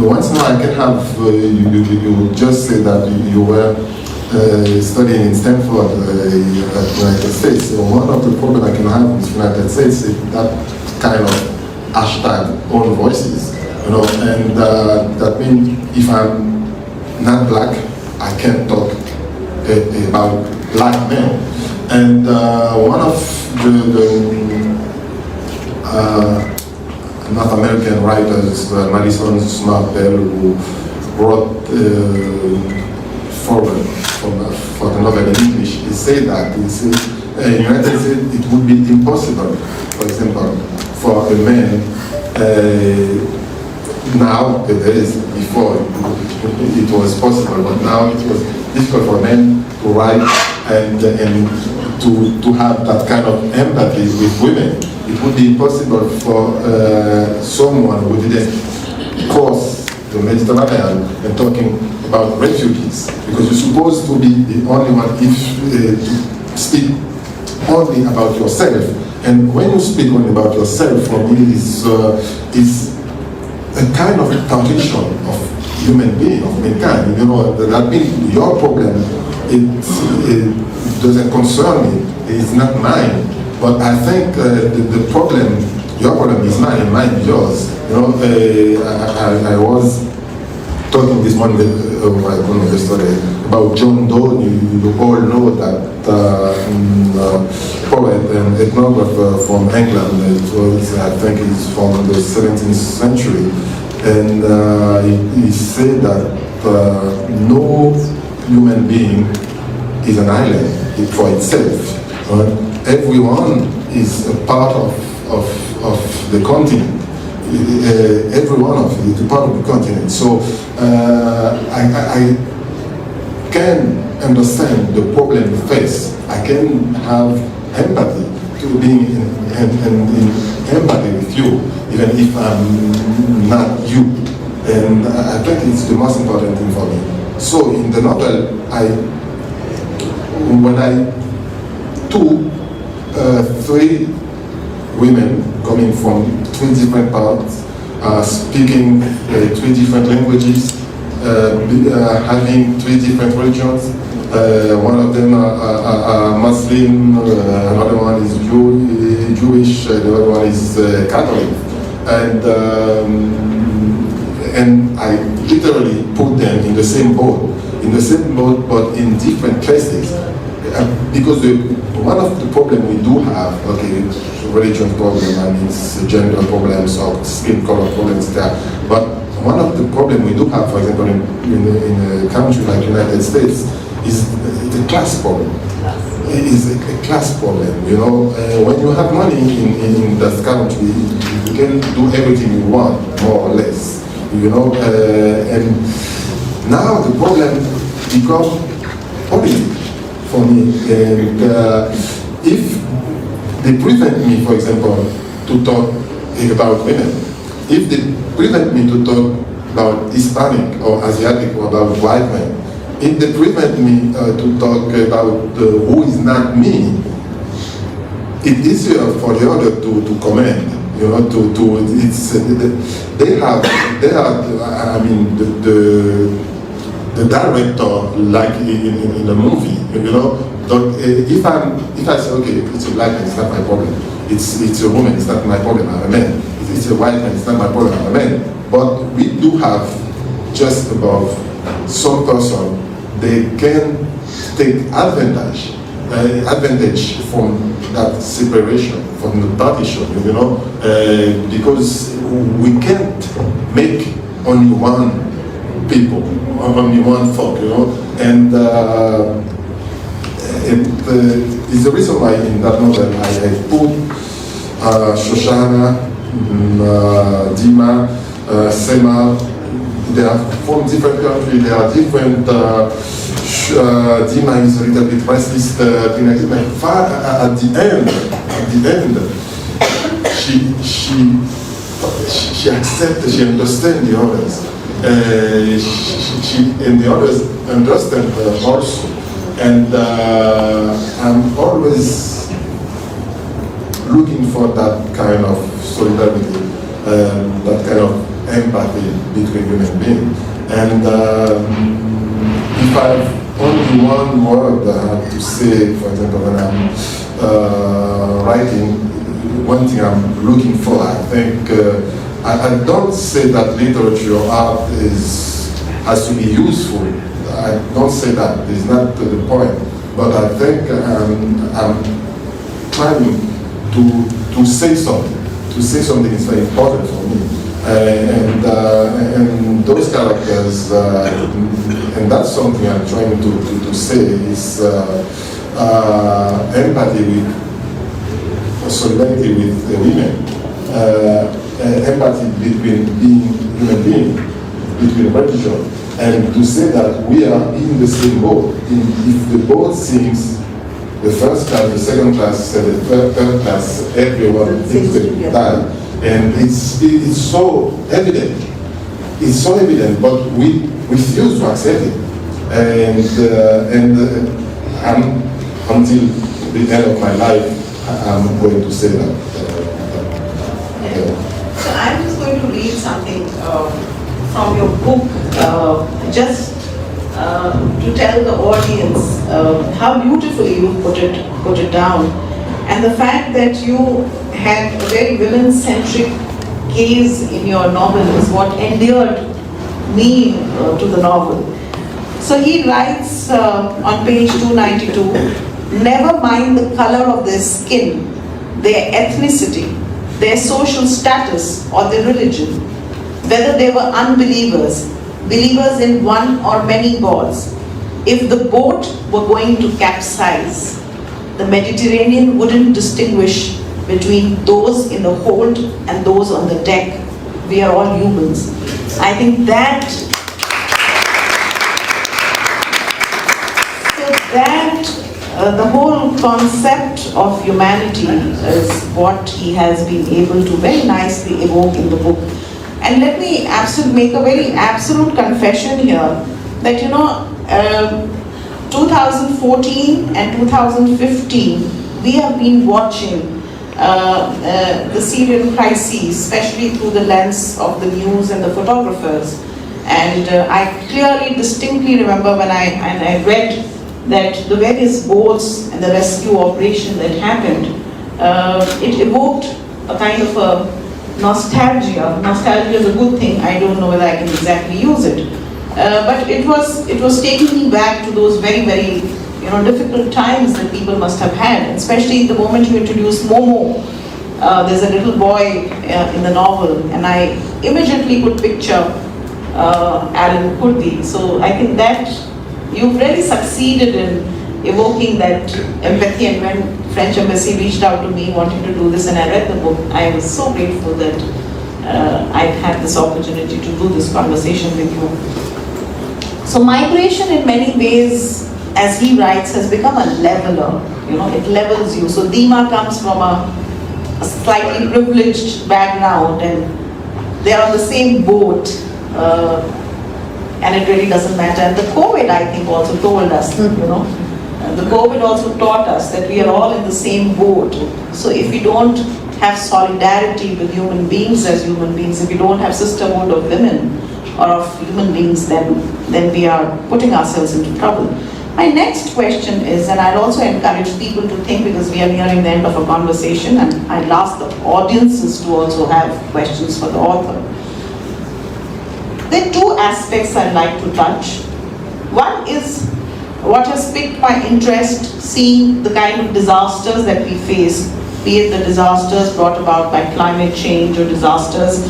once in a while I can have, you just say that you were studying in Stanford, United States. So one of the problems I can have with United States is that kind of hashtag own voices, you know, and that means if I'm not black, I can't talk about black men. And one of the North American writers, Madison Smart Bell, who brought forward for the novel in English, he said that in the United States it would be impossible, for example, for a man nowadays, before it was possible, but now it was difficult for men to write and to have that kind of empathy with women. It would be impossible for someone who didn't cross the Mediterranean and talking about refugees, because you're supposed to be the only one to speak only about yourself. And when you speak only about yourself, for me, is a kind of foundation of human being, of mankind. You know, that means your problem, it doesn't concern me, it's not mine. But I think the problem, your problem is mine, and mine is yours. You know, I was talking this morning with yesterday about John Donne. You all know that poet and ethnographer from England. It was, I think, he's from the 17th century, and he said that no human being is an island for itself. Everyone is a part of the continent. Every one of you is a part of the continent. So I can understand the problem you face. I can have empathy to being in empathy with you, even if I'm not you. And I think it's the most important thing for me. So in the novel, when I took 3 women coming from 3 different parts, speaking 3 different languages, having 3 different religions. One of them are Muslim, another one is Jewish, the other one is Catholic. And I literally put them in the same boat, but in different places. Because one of the problems we do have, okay, religion problem, I mean, gender problems or skin color problems there, but one of the problems we do have, for example, in a country like United States, is the class problem. It is a class problem, you know. When you have money in that country, you can do everything you want, more or less, you know. And now the problem becomes politics for me. And if they prevent me, for example, to talk about women, if they prevent me to talk about Hispanic or Asiatic or about white men, if they prevent me to talk about who is not me, it's easier for the other to comment. You know, they have, I mean, the director, like in a movie, you know. If I say, okay, it's a black man, it's not my problem. It's a woman, it's not my problem, I'm a man. It's a white man, it's not my problem, I'm a man. But we do have just above some person, they can take advantage from that separation, from the partition, you know, because we can't make only one people, only one folk, you know, and it's the reason why in that novel I put Shoshana, Dima, Sema. They are from different countries, they are different. Dima is a little bit racist, at the end, she accepts, she understands the others. And the others understand her also. And I'm always looking for that kind of solidarity, that kind of empathy between human beings. And if I have only one word I have to say, for example, when I'm writing, one thing I'm looking for, I think, I don't say that literature or art has to be useful. I don't say that, it's not the point. but I think I'm trying to say something. To say something is very important for me. And those characters, and that's something I'm trying to say, is empathy with, solidarity with the women, empathy between being human beings, between religion, and to say that we are in the same boat. If the boat sinks, the first class, the second class, the third class, everyone is going to die. And it's so evident. It's so evident, but we refuse to accept it. And until the end of my life, I'm going to say that. So I'm just going to read something from your book, just to tell the audience how beautifully you put it down, and the fact that you had a very women-centric gaze in your novel is what endeared me to the novel. So he writes on page 292, never mind the color of their skin, their ethnicity, their social status, or their religion, whether they were unbelievers, believers in one or many gods. If the boat were going to capsize, the Mediterranean wouldn't distinguish between those in the hold and those on the deck. We are all humans. I think that, the whole concept of humanity is what he has been able to very nicely evoke in the book. And let me make a very absolute confession here, that 2014 and 2015, we have been watching the Syrian crisis, especially through the lens of the news and the photographers. And I clearly, distinctly remember when I read that the various boats and the rescue operation that happened, it evoked a kind of a nostalgia. Nostalgia is a good thing. I don't know whether I can exactly use it, but it was taking me back to those very, very difficult times that people must have had, especially the moment you introduce Momo. There's a little boy in the novel, and I immediately could picture Alan Kurdi. So I think that you've really succeeded in evoking that empathy, and when French Embassy reached out to me wanting to do this and I read the book, I was so grateful that I had this opportunity to do this conversation with you. So migration in many ways, as he writes, has become a leveler. It levels you. So Dima comes from a slightly privileged background, and they're on the same boat, and it really doesn't matter. And the COVID, I think, also told us, the COVID also taught us that we are all in the same boat. So if we don't have solidarity with human beings as human beings, if we don't have sisterhood of women or of human beings, then we are putting ourselves into trouble. My next question is, and I'll also encourage people to think, because we are nearing the end of a conversation, and I'll ask the audiences to also have questions for the author. There are two aspects I'd like to touch. One is what has piqued my interest, seeing the kind of disasters that we face, be it the disasters brought about by climate change or disasters.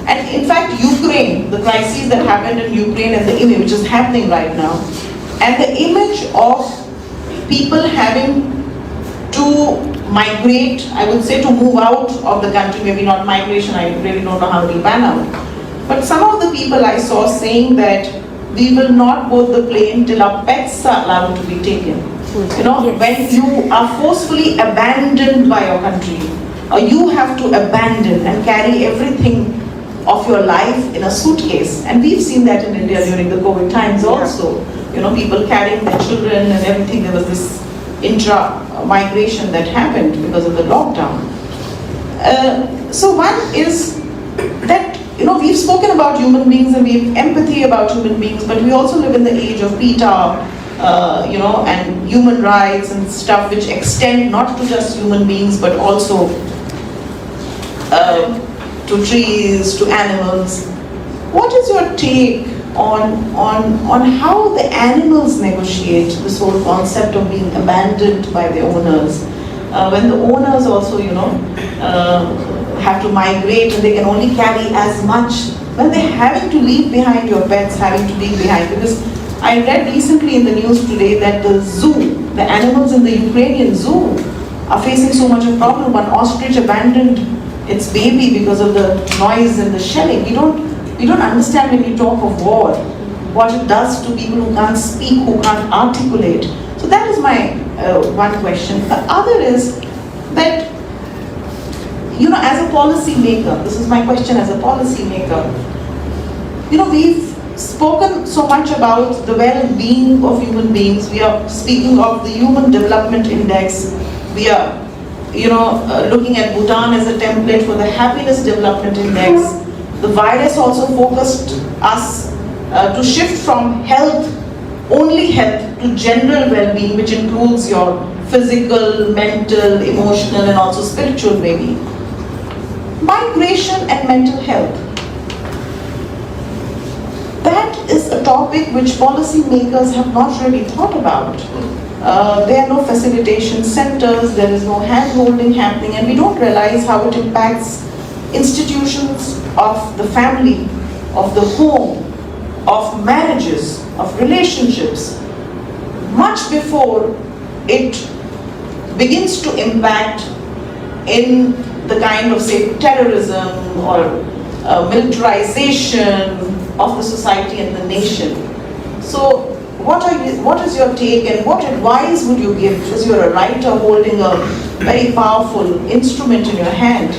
And in fact, Ukraine, the crises that happened in Ukraine and the image which is happening right now, and the image of people having to migrate, I would say to move out of the country, maybe not migration, I really don't know how it will pan out. But some of the people I saw saying that we will not board the plane till our pets are allowed to be taken. Yes. When you are forcefully abandoned by your country, or you have to abandon and carry everything of your life in a suitcase. And we've seen that in India during the COVID times also. People carrying their children and everything. There was this intra-migration that happened because of the lockdown. So one is that, we've spoken about human beings and we have empathy about human beings, but we also live in the age of PETA, and human rights and stuff which extend not to just human beings, but also to trees, to animals. What is your take on how the animals negotiate this whole concept of being abandoned by their owners. When the owners also, have to migrate and they can only carry as much, when they're having to leave behind your pets, having to leave behind, because I read recently in the news today that the zoo, the animals in the Ukrainian zoo are facing so much of problem. One ostrich abandoned its baby because of the noise and the shelling. We don't understand when you talk of war, what it does to people who can't speak, who can't articulate. So that is my one question. The other is that, as a policy maker, this is my question as a policy maker, we've spoken so much about the well-being of human beings. We are speaking of the Human Development Index. We are, looking at Bhutan as a template for the Happiness Development Index. The virus also focused us to shift from health, only health, to general well-being, which includes your physical, mental, emotional, and also spiritual well-being. Migration and mental health. That is a topic which policymakers have not really thought about. There are no facilitation centers, there is no hand-holding happening, and we don't realize how it impacts institutions of the family, of the home, of marriages, of relationships, much before it begins to impact in the kind of, say, terrorism or militarization of the society and the nation. So what is your take, and what advice would you give, because you're a writer holding a very powerful instrument in your hand.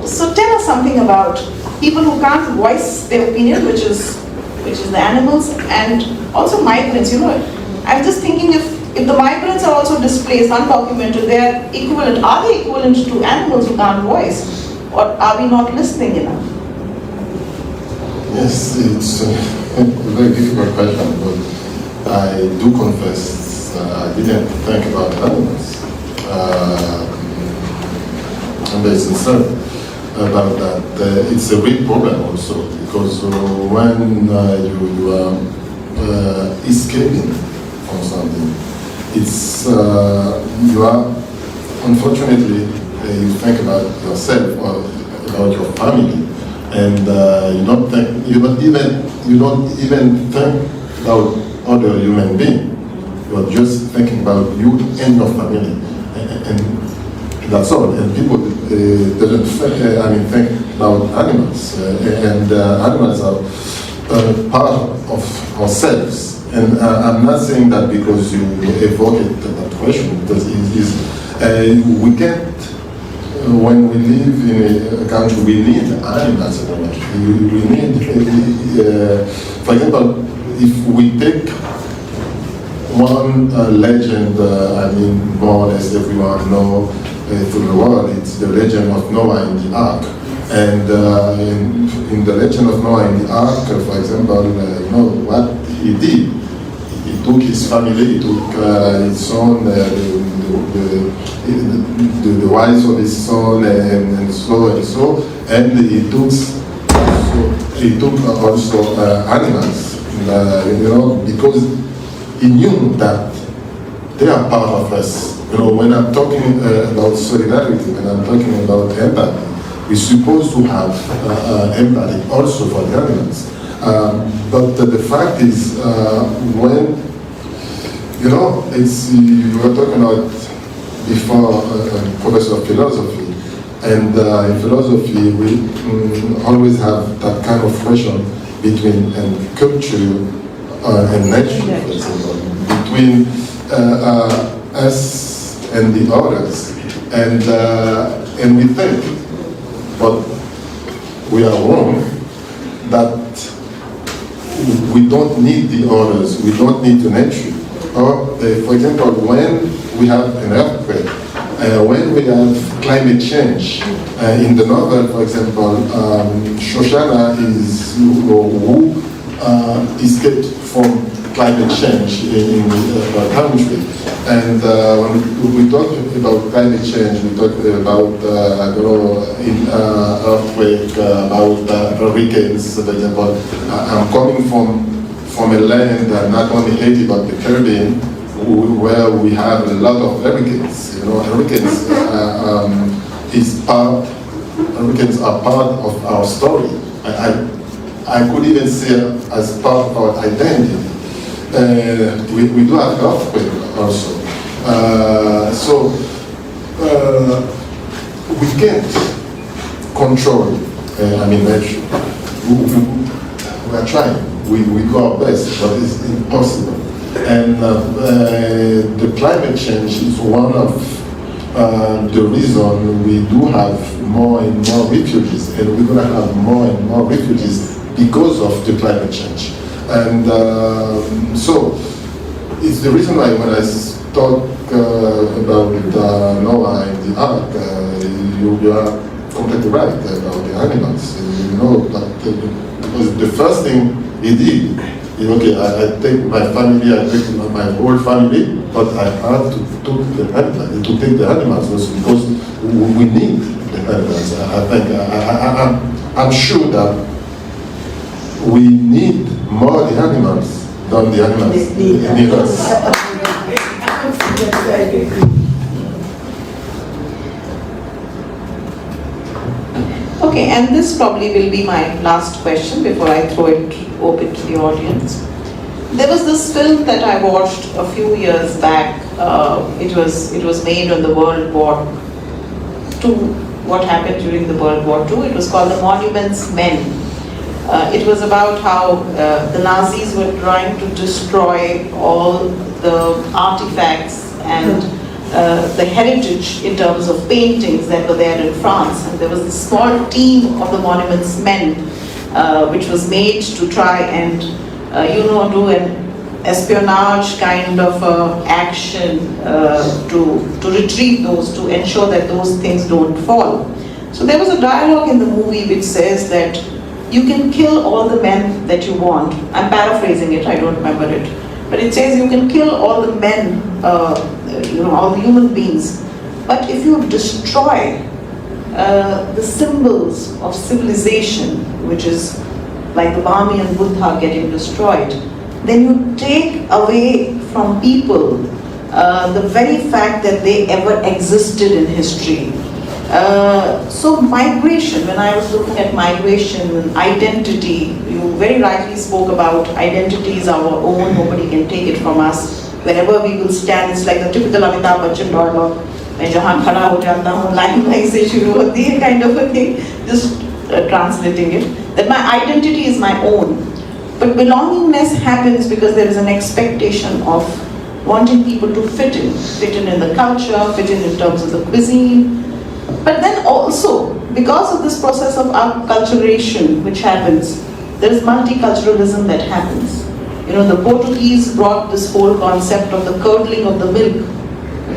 So tell us something about people who can't voice their opinion, which is the animals, and also migrants. I'm just thinking, if the migrants are also displaced, undocumented, they are equivalent. Are they equivalent to animals who can't voice, or are we not listening enough? Yes, it's a very difficult question, but I do confess I didn't think about animals. I'm very sincere about that. It's a real problem also, because when you are escaping from something, it's you are, unfortunately, you think about yourself or about your family, and you don't even think about other human beings. You are just thinking about you and your family, and that's all. And people doesn't think about animals, and animals are part of ourselves. And I'm not saying that because you evoked that question, because we can't. When we live in a country, we need animals very much. We need, for example, if we take one legend, more or less everyone knows through the world, it's the legend of Noah in the Ark. And in the legend of Noah in the Ark, for example, you know what he did. He took his family, he took his son, the wives of his son, and so, and he took also animals, because he knew that they are part of us. When I'm talking about solidarity, when I'm talking about empathy, we're supposed to have empathy also for the animals. But the fact is, when, you were talking about before professor of philosophy, and in philosophy we always have that kind of question between culture and nature, for example, between us and the others, and we think, but we are wrong, that we don't need the others, we don't need the nature. Or, for example, when we have an earthquake, when we have climate change, in the novel, for example, Shoshana is who escaped from climate change in our country. And when we talk about climate change, we talk about, earthquake, about hurricanes, for example. I'm coming from a land, not only Haiti, but the Caribbean, where we have a lot of hurricanes. Hurricanes hurricanes are part of our story. I could even say as part of our identity. We do have earthquake also. We can't control, nature. We are trying. We do our best, but it's impossible. And the climate change is one of the reason we do have more and more refugees, and we're going to have more and more refugees because of the climate change. And so it's the reason why when I talk about Noah and the ark, you are completely right about the animals. Because the first thing he did, okay, I take my family, I take my whole family, but I had to take the animals also because we need the animals. I think I'm sure that we need more the animals than the animals need us. Okay, and this probably will be my last question before I throw it open to the audience. There was this film that I watched a few years back. It was made on the World War II. What happened during the World War II? It was called The Monuments Men. It was about how the Nazis were trying to destroy all the artifacts and the heritage in terms of paintings that were there in France. And there was a small team of the Monuments Men which was made to try and do an espionage kind of action to retrieve those, to ensure that those things don't fall. So there was a dialogue in the movie which says that you can kill all the men that you want. I'm paraphrasing it, I don't remember it. But it says you can kill all the men, all the human beings. But if you destroy the symbols of civilization, which is like the Bami and Buddha getting destroyed, then you take away from people the very fact that they ever existed in history. So migration, when I was looking at migration and identity, you very rightly spoke about identity is our own, nobody can take it from us. Wherever we will stand, it's like the typical Amitabh Bachchan dialogue, मैं जहाँ खड़ा हो जाता हूँ, line से शुरू होती है, kind of a thing, just translating it, that my identity is my own. But belongingness happens because there is an expectation of wanting people to fit in the culture, fit in terms of the cuisine. But then also, because of this process of acculturation which happens, there is multiculturalism that happens. The Portuguese brought this whole concept of the curdling of the milk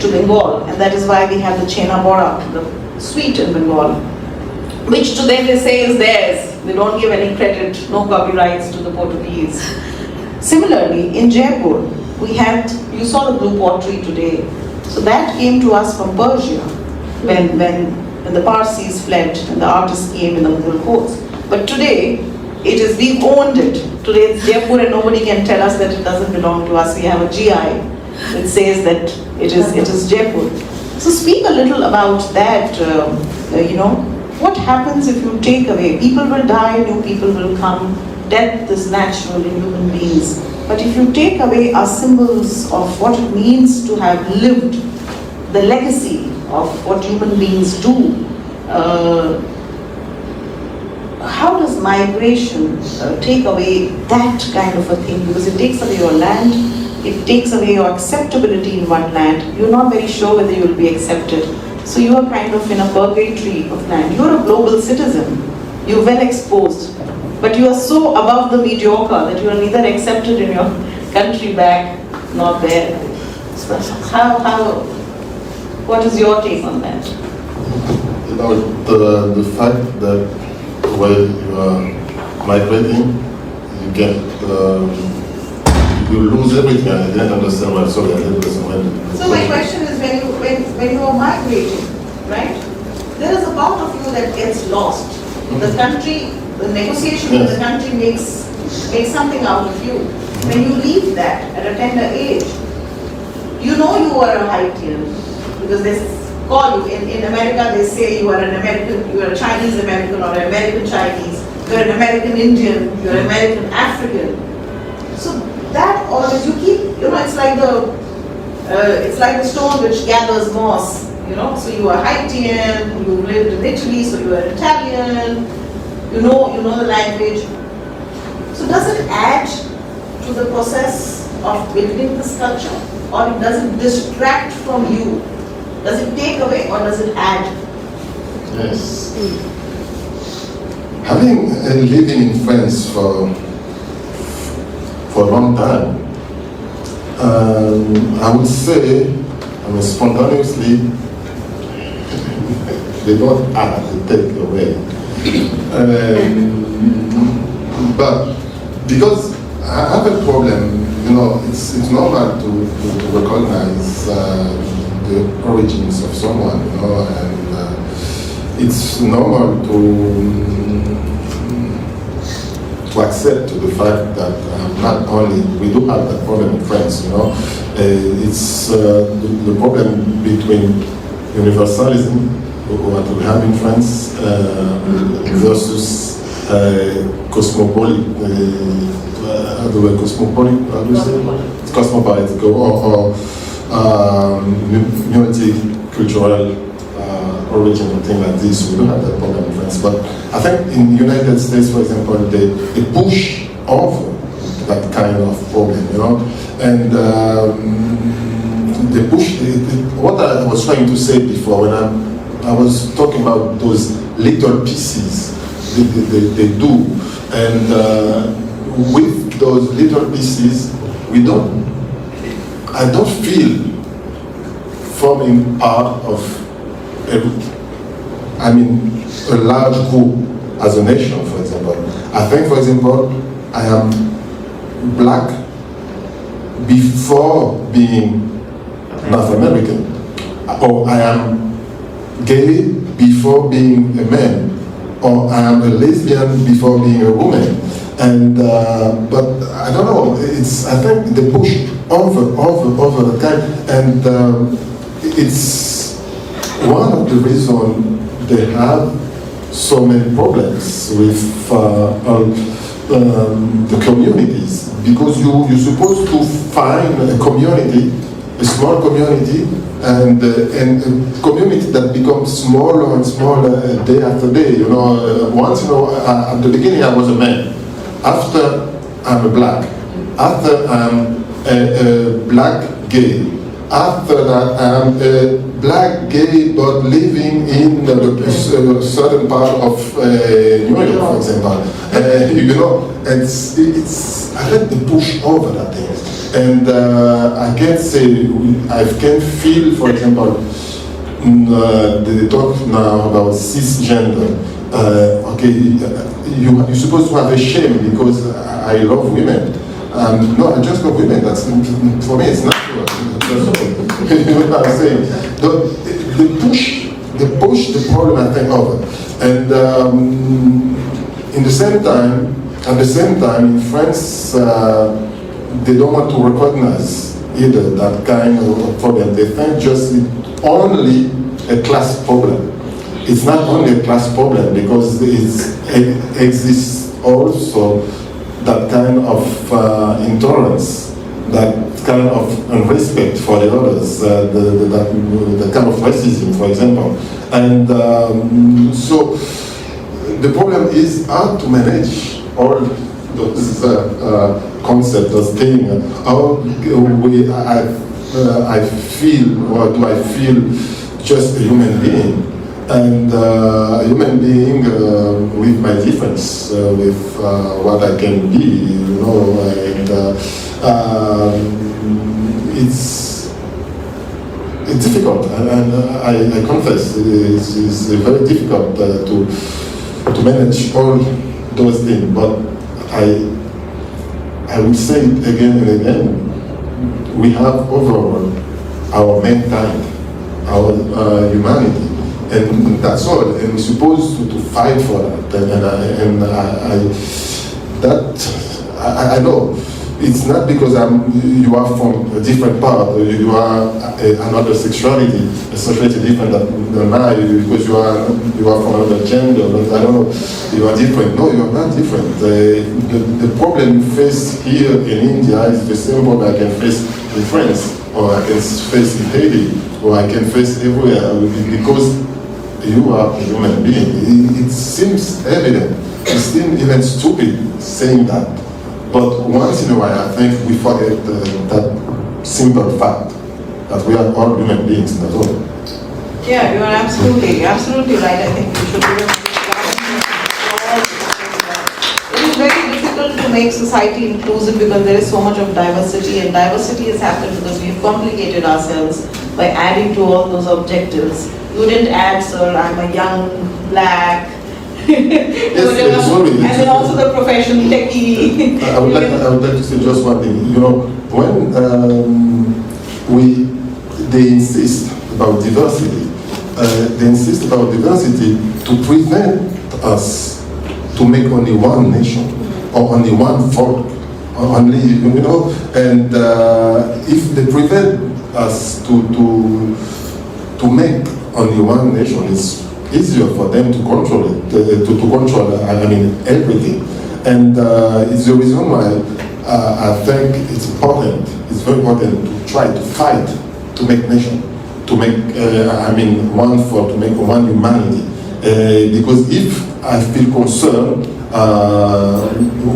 to Bengal, and that is why we have the Chena Bora, the sweet in Bengal, which today they say is theirs. They don't give any credit, no copyrights to the Portuguese. Similarly, in Jaipur, you saw the blue pottery today. So that came to us from Persia when the Parsis fled and the artists came in the Mughal courts. But today, we've owned it. Today it's Jaipur and nobody can tell us that it doesn't belong to us. We have a GI that says that it is Jaipur. So speak a little about that, what happens if you take away? People will die, new people will come. Death is natural in human beings. But if you take away our symbols of what it means to have lived, the legacy of what human beings do, how does migration take away that kind of a thing? Because it takes away your land, it takes away your acceptability in one land. You're not very sure whether you will be accepted. So you are kind of in a purgatory of land. You're a global citizen. You're well exposed. But you are so above the mediocre that you are neither accepted in your country back, nor there. So what is your take on that? The fact that while you are migrating, you get you lose everything. I didn't understand what. Sorry, I didn't understand what. So my question is, when you are migrating, right? There is a part of you that gets lost. The country, the negotiation with the country makes something out of you. When you leave that at a tender age, you know you are a Haitian because they call you. In America, they say you are an American, you are a Chinese American or an American Chinese. You are an American Indian, you are an American African. So that always you keep, it's like the stone which gathers moss. So you are Haitian, you lived in Italy, so you are Italian, you know the language. So does it add to the process of building this culture, or it doesn't distract from you? Does it take away or does it add? Yes. Having living in France for a long time, I would say, spontaneously, they don't add, they take away. But because I have a problem, it's normal to recognize the origins of someone, and it's normal to accept the fact that not only we do have that problem in France, it's the problem between universalism, what we have in France, versus cosmopolitan, how do you say? Cosmopolitan, or multicultural origin and things like this. We don't have that problem in France. But I think in the United States, for example, they push over that kind of problem, and they push what I was trying to say before when I was talking about those little pieces they do, and with those little pieces, I don't feel forming part of a large group as a nation, for example. I think, for example, I am black before being North American, or I am gay before being a man, or I am a lesbian before being a woman. And but I don't know. I think they push over the time, and it's one of the reasons they have so many problems with the communities, because you're supposed to find a community, a small community, and a community that becomes smaller and smaller day after day. Once at the beginning I was a man, after I'm a black, after I'm a black gay, after that I'm a black gay but living in the certain part of New York, for example. It's I let them push over that thing, and I can say I can feel, for example, they talk now about cisgender. Okay, you're supposed to have a shame because I love women. No, I just love women. That's for me. It's natural. You know what I'm saying? They push the problem, I think, over, and at the same time, in France, they don't want to recognize either that kind of problem. They think just only a class problem. It's not only a class problem because it exists also that kind of intolerance, that kind of unrespect for the others, the kind of racism, for example. And so the problem is how to manage all those concepts, those things. How I feel, or do I feel just a human being? And a human being with my difference, with what I can be, and it's difficult, and I confess it's very difficult to manage all those things. But I will say it again and again, we have overall our mankind, our humanity, and that's all. And we're supposed to fight for that. I know it's not because you are from a different part, or you are another sexuality different than I, because you are from another gender. I don't know. You are different. No, you are not different. The problem you face here in India is the same problem I can face in France, or I can face in Haiti, or I can face everywhere, because you are a human being. It seems evident. It seems even stupid saying that. But once in a while, I think we forget that simple fact that we are all human beings, that's all. Yeah, you are absolutely right. I think we should be it is very difficult to make society inclusive because there is so much of diversity, and diversity has happened because we've complicated ourselves by adding to all those objectives. You didn't add, sir, I'm a young, black, Yes, and then also the profession, techie. I would like to say just one thing. You know, when they insist about diversity, to prevent us to make only one nation or only one folk, or only, you know, and if they prevent us to make only one nation, it's easier for them to control it, to control, everything. And it's the reason why I think it's very important to try to fight to make nation, to make, one folk, to make one humanity. Because if I feel concerned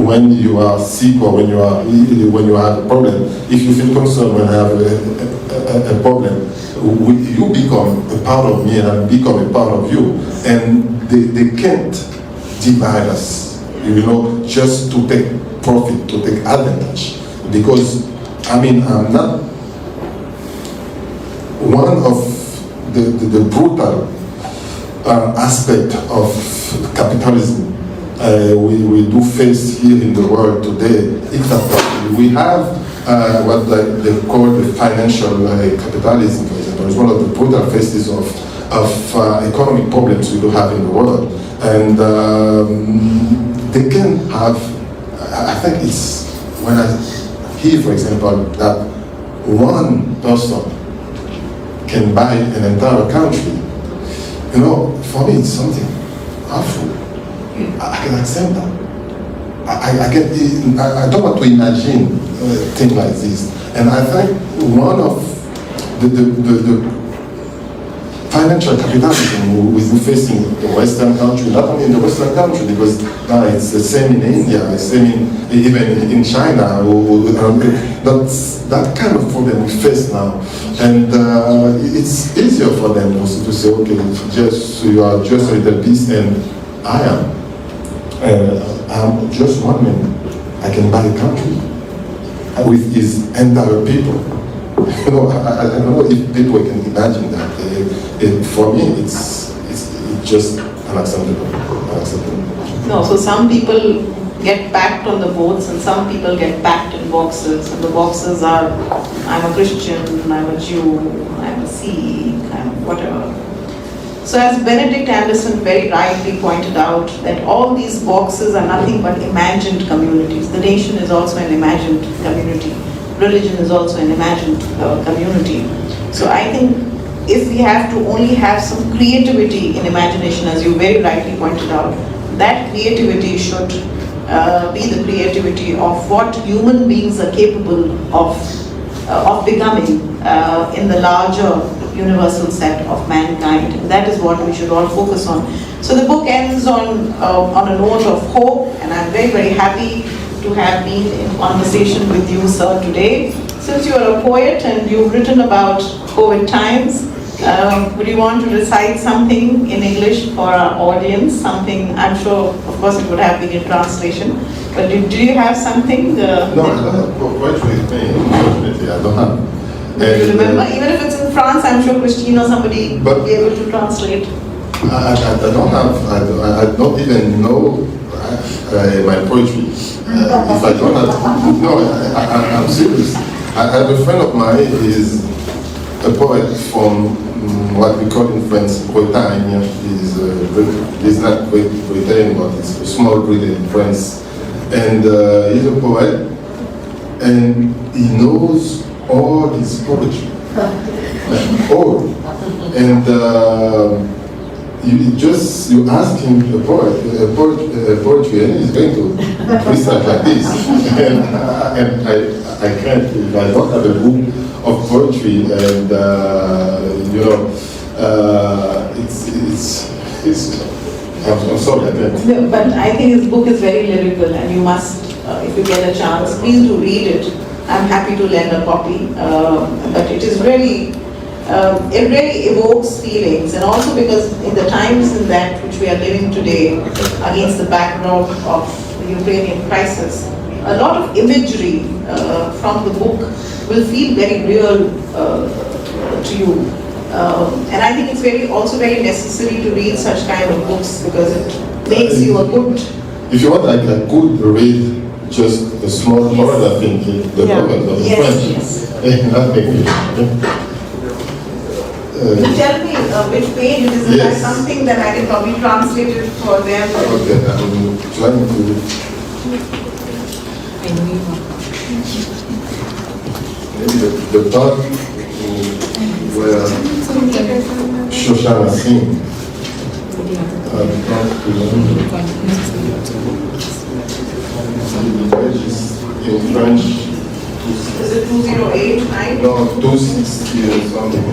when you are sick or when you have a problem, if you feel concerned when I have a problem, you become a part of me and I become a part of you, and they can't divide us, you know, just to take profit, to take advantage. Because I'm not one of the brutal aspect of capitalism we do face here in the world today. It's that we have what they call the financial capitalism, for example. It's one of the brutal faces of economic problems we do have in the world. And they can have, I think it's when I hear, for example, that one person can buy an entire country, you know, for me it's something awful. I can accept that. I don't want to imagine things like this. And I think one of the financial capitalism we're facing in the Western country, not only in the Western country, because it's the same in India, it's the same even in China. That kind of problem we face now. And it's easier for them also to say, okay, you are just a little piece and I'm just one man. I can buy a country with his entire people. You know, I don't know if people can imagine that. For me, it's just unacceptable. No, so some people get packed on the boats and some people get packed in boxes. And the boxes are, I'm a Christian, I'm a Jew, I'm a Sikh, I'm whatever. So as Benedict Anderson very rightly pointed out, that all these boxes are nothing but imagined communities. The nation is also an imagined community. Religion is also an imagined community. So I think if we have to only have some creativity in imagination, as you very rightly pointed out, that creativity should be the creativity of what human beings are capable of becoming in the larger universal set of mankind. And that is what we should all focus on. So the book ends on a note of hope, and I'm very, very happy to have been in conversation with you, sir, today. Since you are a poet and you've written about COVID times, would you want to recite something in English for our audience? Something, I'm sure, of course, it would have been in translation, but do you have something? No, I don't have poetry with me, unfortunately, I don't have. Do you remember? Even if it's in France, I'm sure Christine or somebody would be able to translate. I don't have, I don't even know my poetry. If I don't have, no, I'm serious. I have a friend of mine, is a poet from what we call in French Bretagne. He's not Great Britain, but it's a small Britain in France. And he's a poet, and he knows all his poetry. All. And you ask him poetry, and he's going to freestyle like this. and I can't, if I don't have a book of poetry, and I'm sorry, I can't. No, but I think his book is very lyrical, and you must, if you get a chance, please do read it. I'm happy to lend a copy, but it is really, it really evokes feelings, and also because in the times in that which we are living today, against the backdrop of the Ukrainian crisis, a lot of imagery from the book will feel very real to you. And I think it's also very necessary to read such kind of books, because it makes you a good... If you want, I could read just a small part, I think, the novel of the French. Nothing. Tell me which page it is. Is there something that I can probably translate it for them? Okay, I'm trying to... Maybe the part where Shoshana sings. In French. Is it 208, right? No, 260 or something.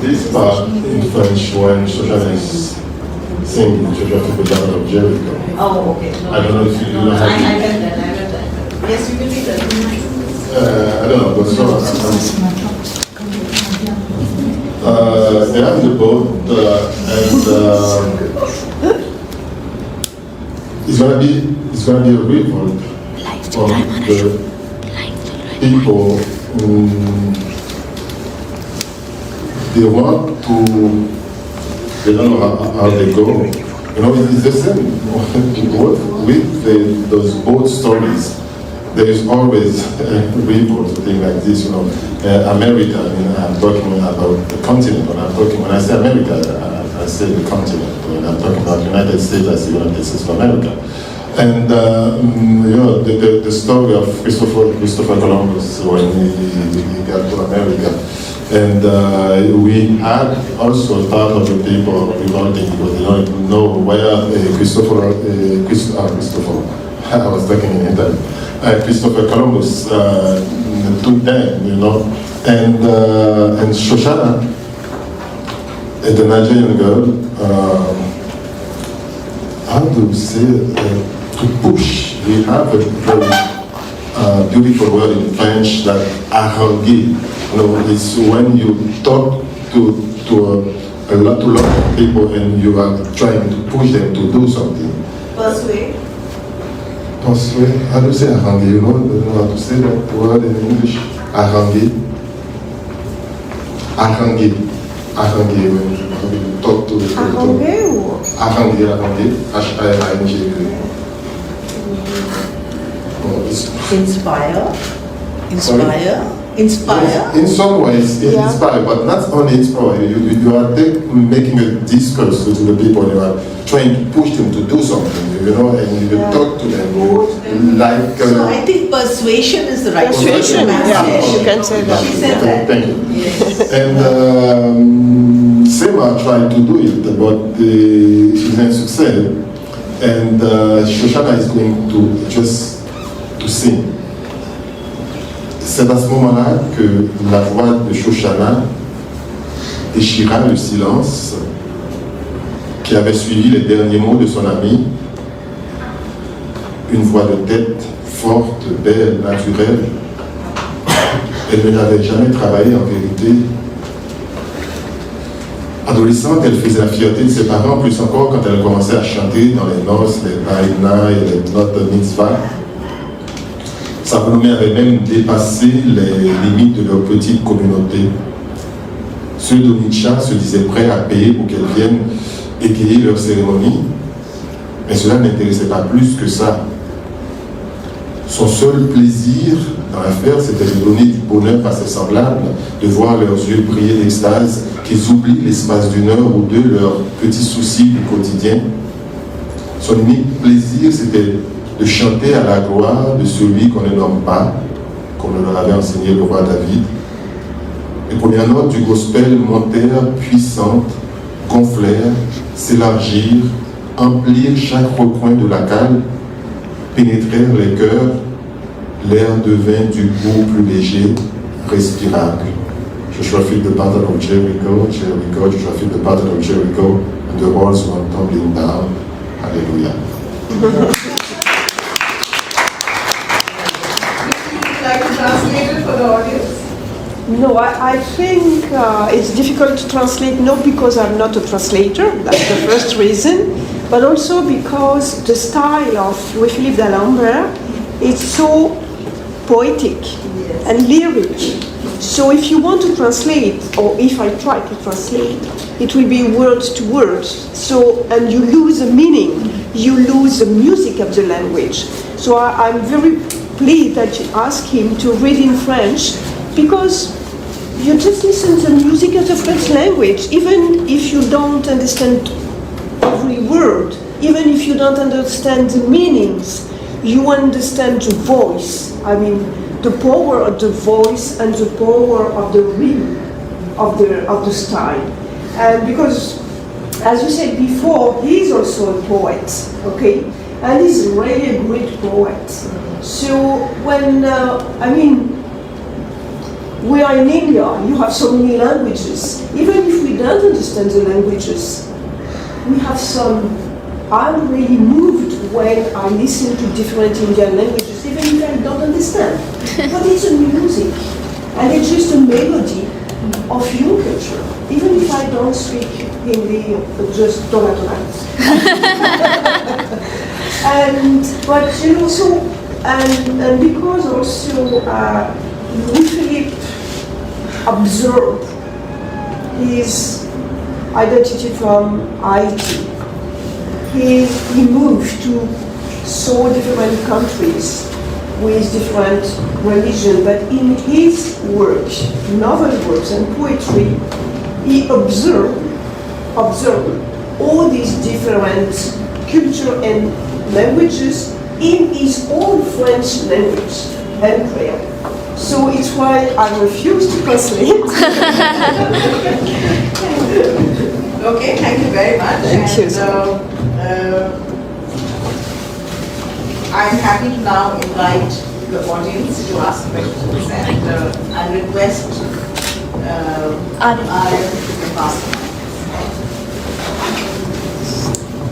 This part in French when Shoshana is singing the Church of the Battle of Jericho. Oh, okay. I don't know if you know how to... I read that. Yes, you can read that. I don't know, but so they're on the boat, and it's gonna be a revolt of the people. They want to. They don't know how they go. You know, it's the same with those boat stories. There is always a revolt, a thing like this, you know. America, I mean, I'm talking about the continent. When I say America, I say the continent. When I'm talking about United States, I say United States of America. And, you know, the story of Christopher Columbus when he got to America. And we had also part of the people revolting because they don't know where Christopher, I was talking in Italy. Christopher Columbus took them, you know, and Shoshana, the Nigerian girl, how do we say to push? We have a very beautiful word in French that haranguer. You know, it's when you talk to a lot of people and you are trying to push them to do something. Persuade. Persuade, how do you say haranguer? You know, I don't know how to say that word in English. Haranguer. Haranguer. Haranguer, when you talk to people. Haranguer, H-I-R-A-N-G-E. Inspire. Sorry? Inspire. In some ways, it inspires, but not only inspire. You are making a discourse to the people. You are trying to push them to do something, you know, and you talk to them like. So I think persuasion is the right Persuasion, yeah, you can say that. She said that. Thank you. Yes. And Sema tried to do it, but she didn't succeed. And Shoshana is going to just to sing. C'est à ce moment-là que la voix de Shoshana déchira le silence qui avait suivi les derniers mots de son ami. Une voix de tête forte, belle, naturelle. Elle n'avait jamais travaillé en vérité. Adolescente, elle faisait la fierté de ses parents, plus encore quand elle commençait à chanter dans les noces, les baïna et les notes de mitzvah. Sa renommée avait même dépassé les limites de leur petite communauté. Ceux d'Onitsha se disaient prêts à payer pour qu'elles viennent égayer leur cérémonie, mais cela n'intéressait pas plus que ça. Son seul plaisir dans l'affaire, c'était de donner du bonheur à ses semblables, de voir leurs yeux briller d'extase, qu'ils oublient l'espace d'une heure ou deux leurs petits soucis du quotidien. Son unique plaisir, c'était de chanter à la gloire de celui qu'on ne nomme pas, comme le leur avait enseigné le roi David. Les premières notes du gospel montèrent puissantes, gonflèrent, s'élargirent, emplirent chaque recoin de la cale, pénétrèrent les cœurs, l'air devint du coup plus léger, respirable. Joshua filled the battle of Jericho, Jericho, Joshua filled the battle of Jericho, and the walls were tumbling down. Hallelujah. Would you like to translate it for the audience? No, I think it's difficult to translate, not because I'm not a translator, that's the first reason, but also because the style of Louis Phillipe Dalembert is so poetic and lyric. So if you want to translate, or if I try to translate, it will be word to word. So, and you lose the meaning, you lose the music of the language. So I'm very pleased that you ask him to read in French, because you just listen to the music of the French language, even if you don't understand every word, even if you don't understand the meanings, you understand the voice. I mean, the power of the voice and the power of the rhythm of the style. And because, as you said before, he's also a poet, okay? And he's really a great poet. So when, we are in India, you have so many languages. Even if we don't understand the languages, we have some. I'm really moved when I listen to different Indian languages, even if I don't understand. But it's a music, and it's just a melody of your culture. Even if I don't speak Hindi, just tomato. But you know, so and because also Louis Philippe observed his identity from Haiti. He moved to so different countries with different religion, but in his work, novel works and poetry, he observed all these different culture and languages in his own French language and Creole. So it's why I refuse to translate. Okay, thank you very much. Thank you. I'm happy to now invite the audience to ask questions, and I request Aryan to pass the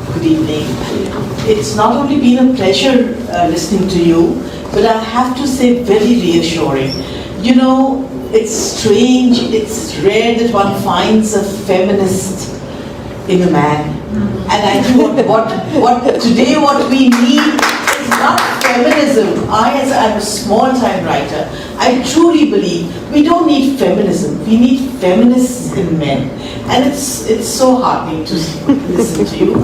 mic. Good evening. It's not only been a pleasure listening to you, but I have to say very reassuring. You know, it's strange, it's rare that one finds a feminist in a man. And I think what today what we need is not feminism. I'm a small-time writer. I truly believe we don't need feminism. We need feminists in men. And it's so heartening to listen to you.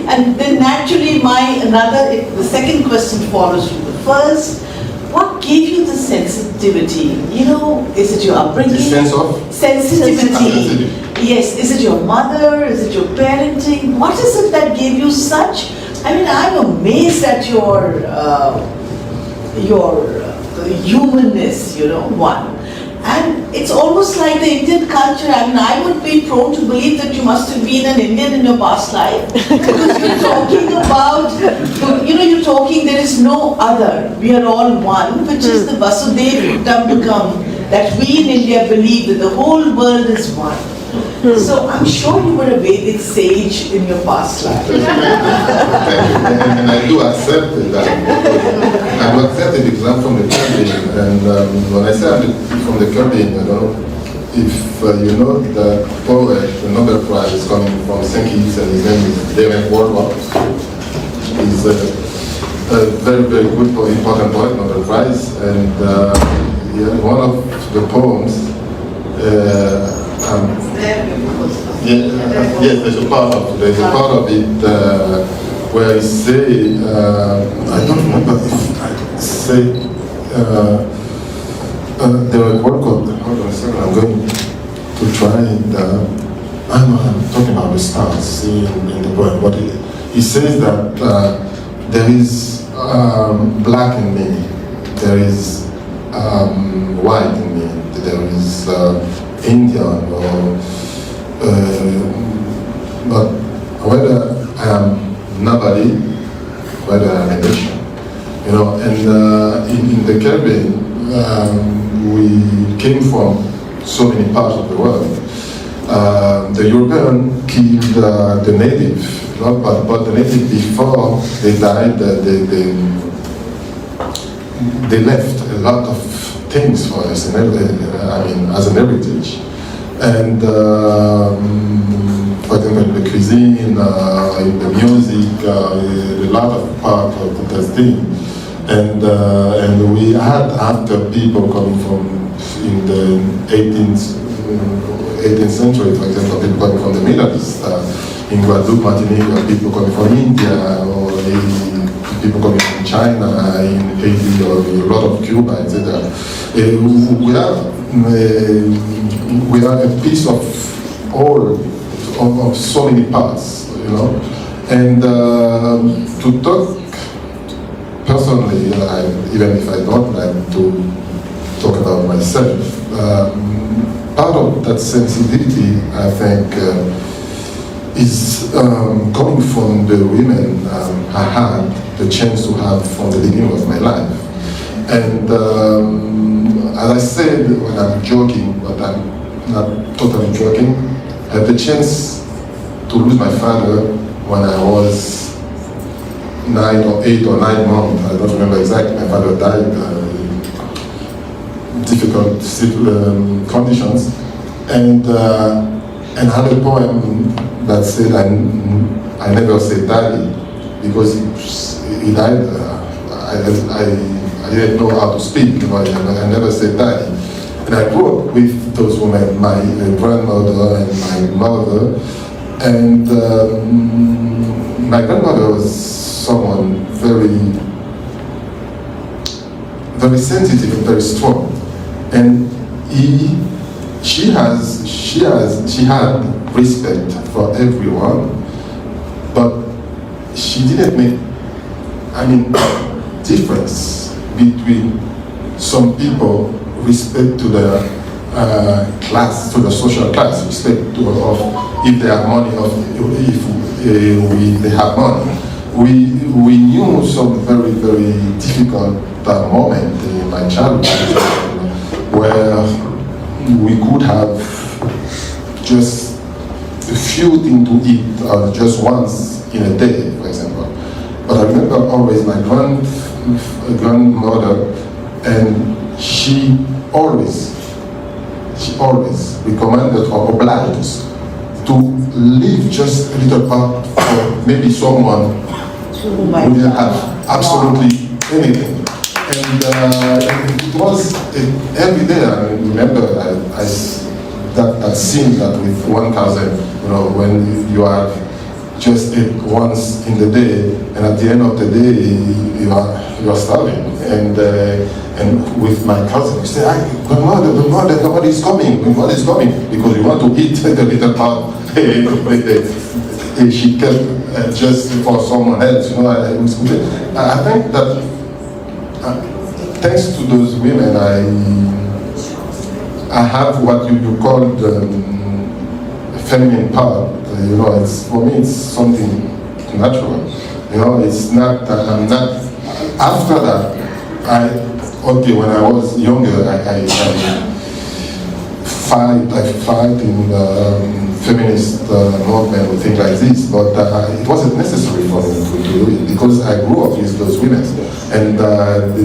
And then naturally the second question follows from the first. What gave you the sensitivity? You know, is it your upbringing? The sense of? Sensitivity. Yes, is it your mother? Is it your parenting? What is it that gave you such? I mean, I'm amazed at your humanness, you know, one. And it's almost like the Indian culture. I mean, I would be prone to believe that you must have been an Indian in your past life. Because you're talking about, you're talking there is no other. We are all one, which is the Vasudhaiva Kutumbakam, that we in India believe that the whole world is one. So I'm sure you were a Vedic sage in your past life. And I do accept that. I do accept it because I'm from the Caribbean. And when I say I'm from the Caribbean, you know, if you know the poet, the Nobel Prize is coming from St. Kitts, and his name is Dalembert. He's a very, very good, important poet, Nobel Prize. And one of the poems Yes, there's a part of it where I say, I don't remember if I say, there was one called, hold on a second, I'm going to try and, I'm talking about the stars in the poem, but he says that there is black in me, there is white in me, there is Indian, but whether I am nobody, whether I am a nation, you know, and in the Caribbean, we came from so many parts of the world. The European killed the native, but the native before they died, they left a lot of things for us, as an heritage. And for example, the cuisine, in the music, a lot of part of the thing. And we had after people coming from in the 18th century, for example, people coming from the Middle East, in Guadeloupe, Martinique, people coming from India, or people coming from China, in Haiti, or a lot of Cuba, etc. We are a piece of all, of so many parts, you know. And to talk personally, even if I don't like to talk about myself, part of that sensitivity, I think, is coming from the women I had the chance to have from the beginning of my life. And as I said when I'm joking, but I'm not totally joking, I had the chance to lose my father when I was 8 or 9 months. I don't remember exactly. My father died in difficult conditions. And I had a poem that said, I never said daddy, because he died. I didn't know how to speak, you know, I never said daddy. And I grew up with those women, my grandmother and my mother. And my grandmother was someone very, very sensitive and very strong. And she had respect for everyone, but she didn't make, difference between some people, respect to the class, to the social class, respect to of if they have money, or if they have money. We knew some very, very difficult moment in my childhood where we could have just a few things to eat, just once in a day, for example. But I remember always my grandmother, and she always recommended or obliged us to leave just a little part for maybe someone who didn't have absolutely anything. And it was every day. I remember that scene that with 1,000, you know, when you are just ate once in the day, and at the end of the day you are starving. And with my cousin, we say, grandmother is coming, because we want to eat the little part. She kept just for someone else, you know. I think that thanks to those women, I have what you call the feminine part. You know, it's, for me, it's something natural. You know, it's not, I'm not, after that, when I was younger, I fight in feminist movement or things like this, but it wasn't necessary for me to do it, because I grew up with those women, and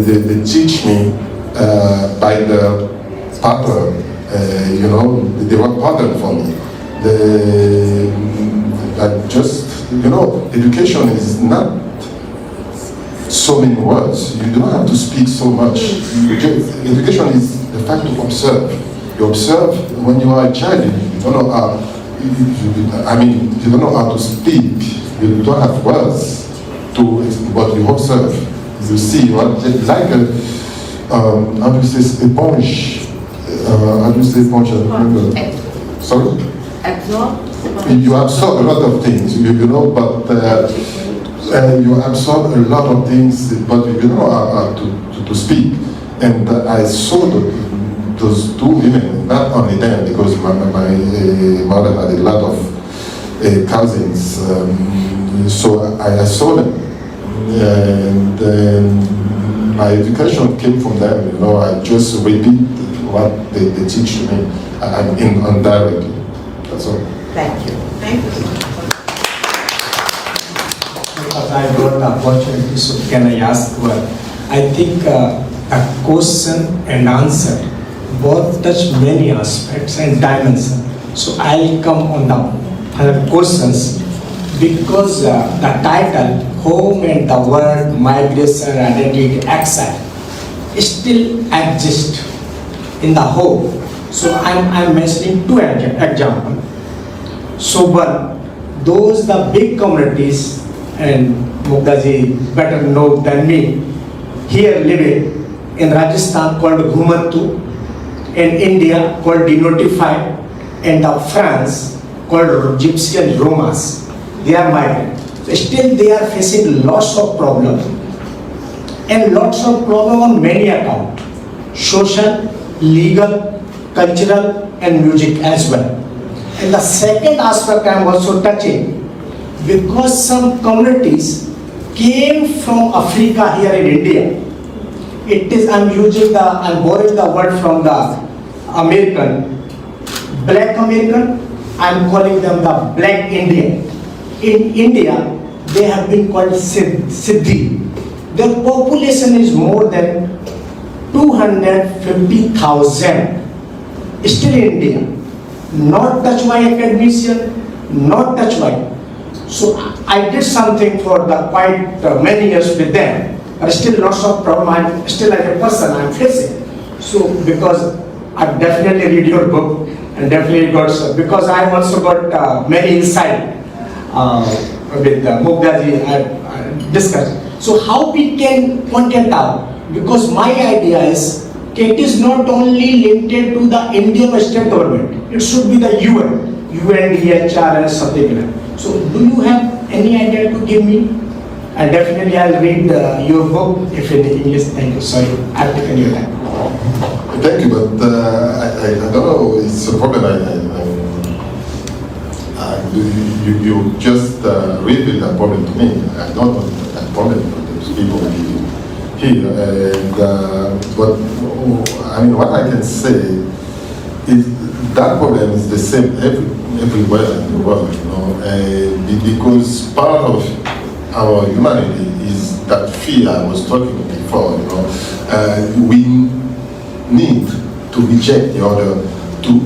they teach me by the pattern, you know, they were pattern for me. Education is not so many words. You don't have to speak so much. Education is the fact to observe. You observe when you are a child, you don't know how, you don't know how to speak, you don't have words but you observe, you see, you are like a, how do you say, eponge, how do you say eponge, I don't remember. Sorry? Absorb? You absorb a lot of things, you know, but you absorb a lot of things, but you don't know how to speak. And I saw those two women, not only them, because my mother had a lot of cousins, so I saw them. And my education came from them, you know, I just repeat what they teach to me, indirectly, that's all. Thank you. Thank you so much. Because I got the opportunity, so can I ask one? I think a question and answer both touch many aspects and dimensions. So I'll come on the questions because the title, Home and the World, Migration, Identity, Exile, still exists in the whole. So I'm mentioning two examples. So one, those the big communities, and Mughda ji better know than me, here living in Rajasthan called Ghumantu, in India called Denotified, and the France called Gypsy and Romas. They are migrant. So still they are facing lots of problems, and lots of problems on many accounts: social, legal, cultural, and music as well. And the second aspect I am also touching, because some communities came from Africa here in India. It is, I'm borrowing the word from the American, black American, I'm calling them the black Indian. In India, they have been called Siddhi. Their population is more than 250,000. Still in India, not touched by academician, not touched by. So I did something for the quite many years with them, but still lots of problem. I'm still like a person I'm facing. So because I definitely read your book and definitely got, because I also got many insight with Mughda ji I discussed. So how we can point it out? Because my idea is it is not only limited to the Indian state government. It should be the UN, UNDHR and something like that. So do you have any idea to give me? And definitely I'll read your book if in English. Thank you. Sorry, I've taken your time. Thank you, but I don't know, it's a problem. You just revealed that problem to me. I don't know that problem for those people here. And, but I mean, what I can say is that problem is the same everywhere in the world, you know, because part of our humanity is that fear I was talking before, you know. We need to reject the other to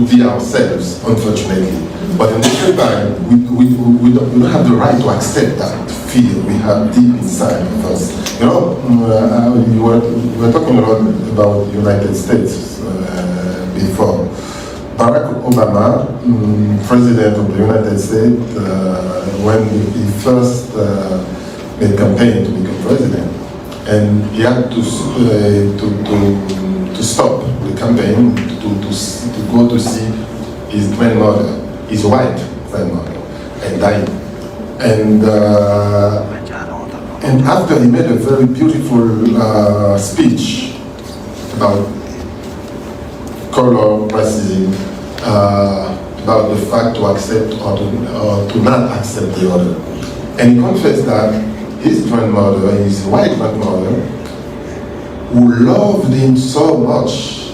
be ourselves, unfortunately. But in the same time, we don't have the right to accept that fear we have deep inside of us. You know, we were talking a lot about the United States before. Barack Obama, President of the United States, when he first made campaign to become president, and he had to stop the campaign to go to see his grandmother, his white grandmother, and died. And after he made a very beautiful speech about color racism, about the fact to accept or to not accept the other. And he confessed that his grandmother, his white grandmother, who loved him so much,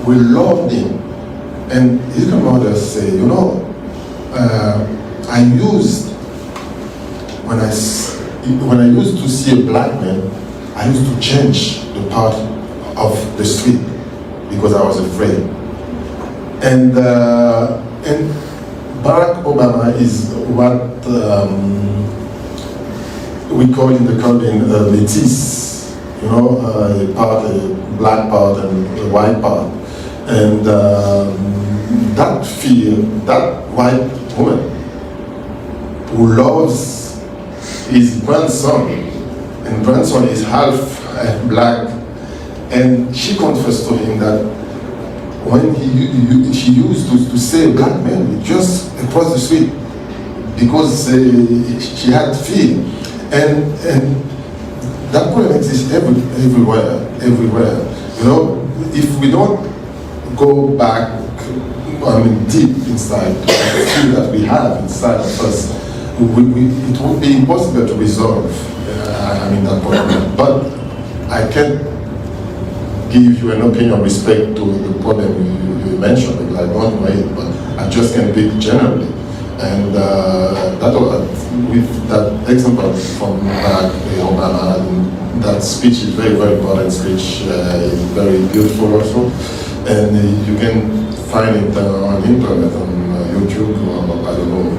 we loved him. And his grandmother said, you know, I used, when I used to see a black man, I used to change the part of the street because I was afraid. And Barack Obama is what we call in the Caribbean métis, you know, a part, a black part and a white part. And that fear, that white woman who loves his grandson, and grandson is half black, and she confessed to him that when she used to say black men just across the street because she had fear, and that problem exists everywhere. You know, if we don't go back, deep inside the fear that we have inside of us, it would be impossible to resolve. That problem. But I can't give you an opinion of respect to the problem you mentioned, because I don't know it, but I just can speak generally. And with that example from Barack Obama, that speech is very, very important speech, very beautiful also. And you can find it on internet, on YouTube, or I don't know.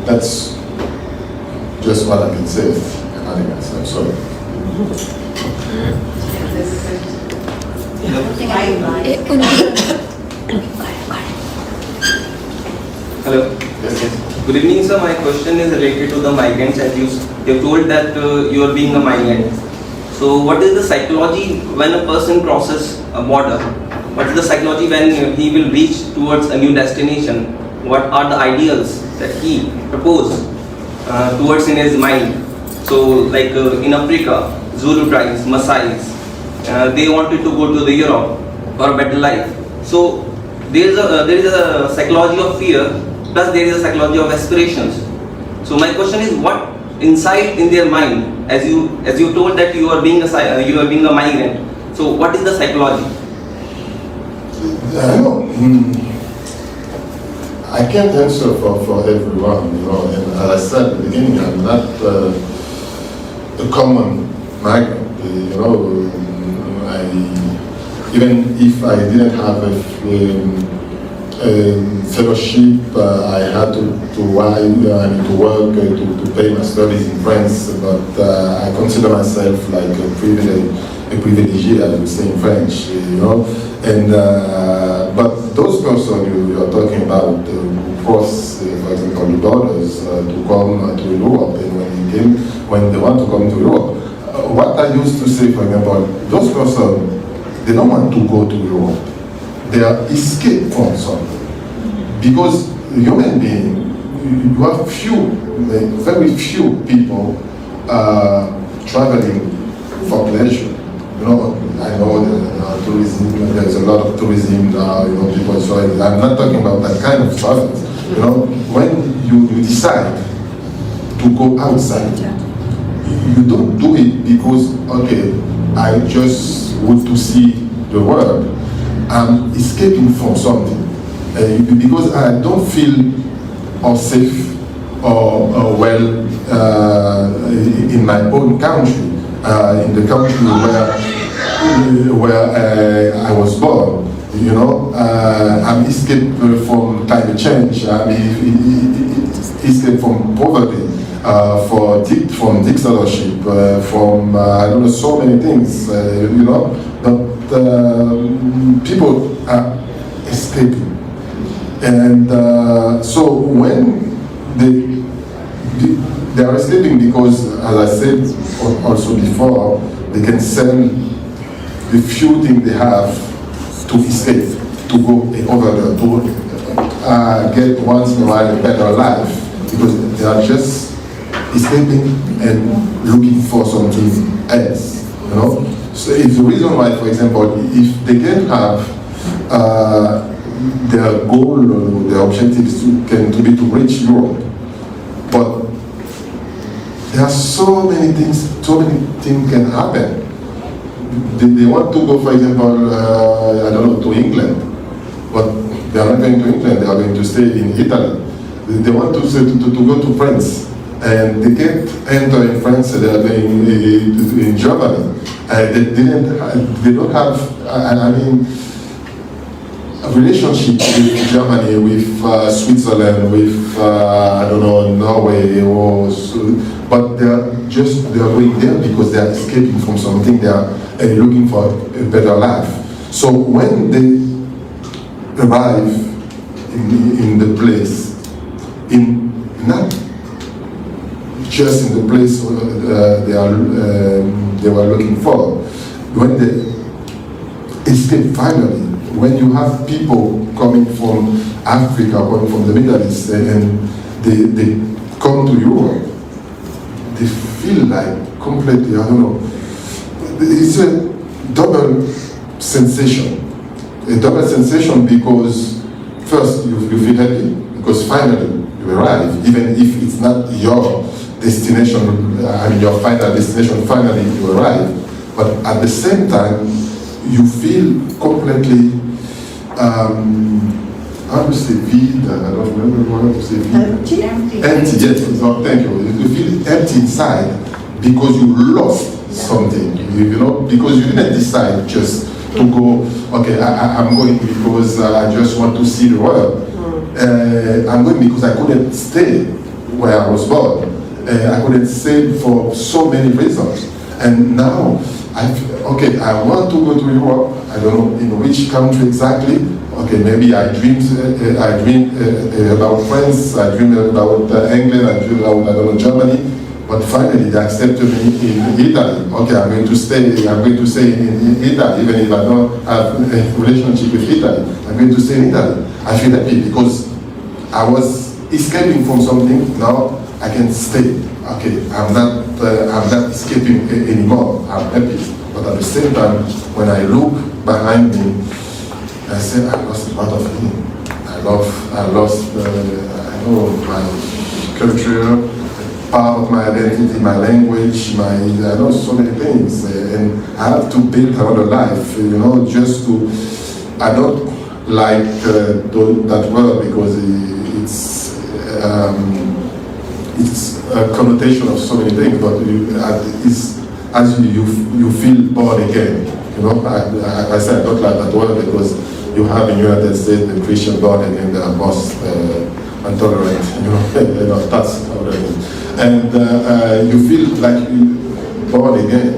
That's just what I can say. I'm sorry. Hello. Yes. Good evening, sir. My question is related to the migrants. As you told that you are being a migrant. So, what is the psychology when a person crosses a border? What is the psychology when he will reach towards a new destination? What are the ideals that he proposed towards in his mind? So, like in Africa, Zulu tribes, Maasais, they wanted to go to the Europe for a better life. So, there is a psychology of fear, plus there is a psychology of aspirations. So, my question is, what inside in their mind, as you told that you are being a migrant. So, what is the psychology? I can't answer for everyone, and as I said at the beginning, I'm not a common migrant, even if I didn't have a fellowship, I had to work to pay my studies in France, but I consider myself like a privilegé, as we say in French, and but those persons you are talking about who cross, for example, the borders to come to Europe, and when they want to come to Europe, what I used to say, for example, those persons, they don't want to go to Europe. They are escape from something. Because human being, you have very few people traveling for pleasure. I know tourism, there's a lot of tourism now, people enjoy. I'm not talking about that kind of travel. When you decide to go outside, you don't do it because, okay, I just want to see the world. I'm escaping from something. Because I don't feel safe or well in my own country, in the country where I was born. I'm escaped from climate change. I'm escaped from poverty, from dictatorship, from I don't know, so many things. But people are escaping. And so when they are escaping because, as I said also before, they can sell the few things they have to escape, to go over there, to get once in a while a better life, because they are just escaping and looking for something else. So it's the reason why, for example, if they can have their goal or their objective is to reach Europe, but there are so many things can happen. They want to go, for example, I don't know, to England, but they are not going to England, they are going to stay in Italy. They want to go to France, and they can't enter in France, they are going in Germany. They don't have, a relationship with Germany, with Switzerland, with I don't know, Norway, but they are going there because they are escaping from something. They are looking for a better life. So when they arrive in the place, not just in the place they were looking for, when they escape finally, when you have people coming from Africa, coming from the Middle East, and they come to Europe, they feel like completely, I don't know, it's a double sensation. A double sensation because first you feel happy because finally you arrive, even if it's not your destination, your final destination, finally you arrive. But at the same time, you feel completely, how to say vide, I don't remember how to say vide. Empty, yes, no, thank you. You feel empty inside because you lost something, because you didn't decide just to go, okay, I'm going because I just want to see the world. I'm going because I couldn't stay where I was born. I couldn't stay for so many reasons. And now, I want to go to Europe. I don't know in which country exactly. Okay, maybe I dream about France, I dream about England, I dream about, I don't know, Germany. But finally, they accepted me in Italy. Okay, I'm going to stay in Italy, even if I don't have a relationship with Italy. I'm going to stay in Italy. I feel happy because I was escaping from something. Now I can stay. Okay, I'm not escaping anymore. I'm happy. But at the same time, when I look behind me, I say I lost a lot of things. I lost my culture, part of my identity, my language, I know so many things, and I have to build another life, just to, I don't like that word because it's a connotation of so many things, but it's as you feel born again, I say I don't like that word because you have in the United States the Christian born again, they are most intolerant, that's already. And you feel like you're born again,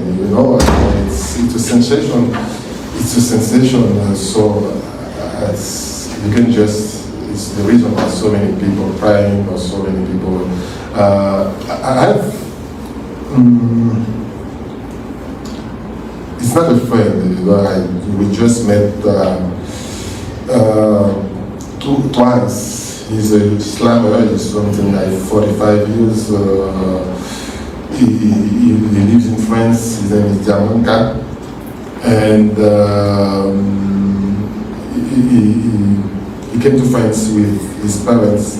it's a sensation. It's a sensation. So you can just. It's the reason why so many people are crying, or so many people. It's not a friend. We just met twice. He's a slammer, he's something like 45 years. He lives in France, his name is Diamanka. And he came to France with his parents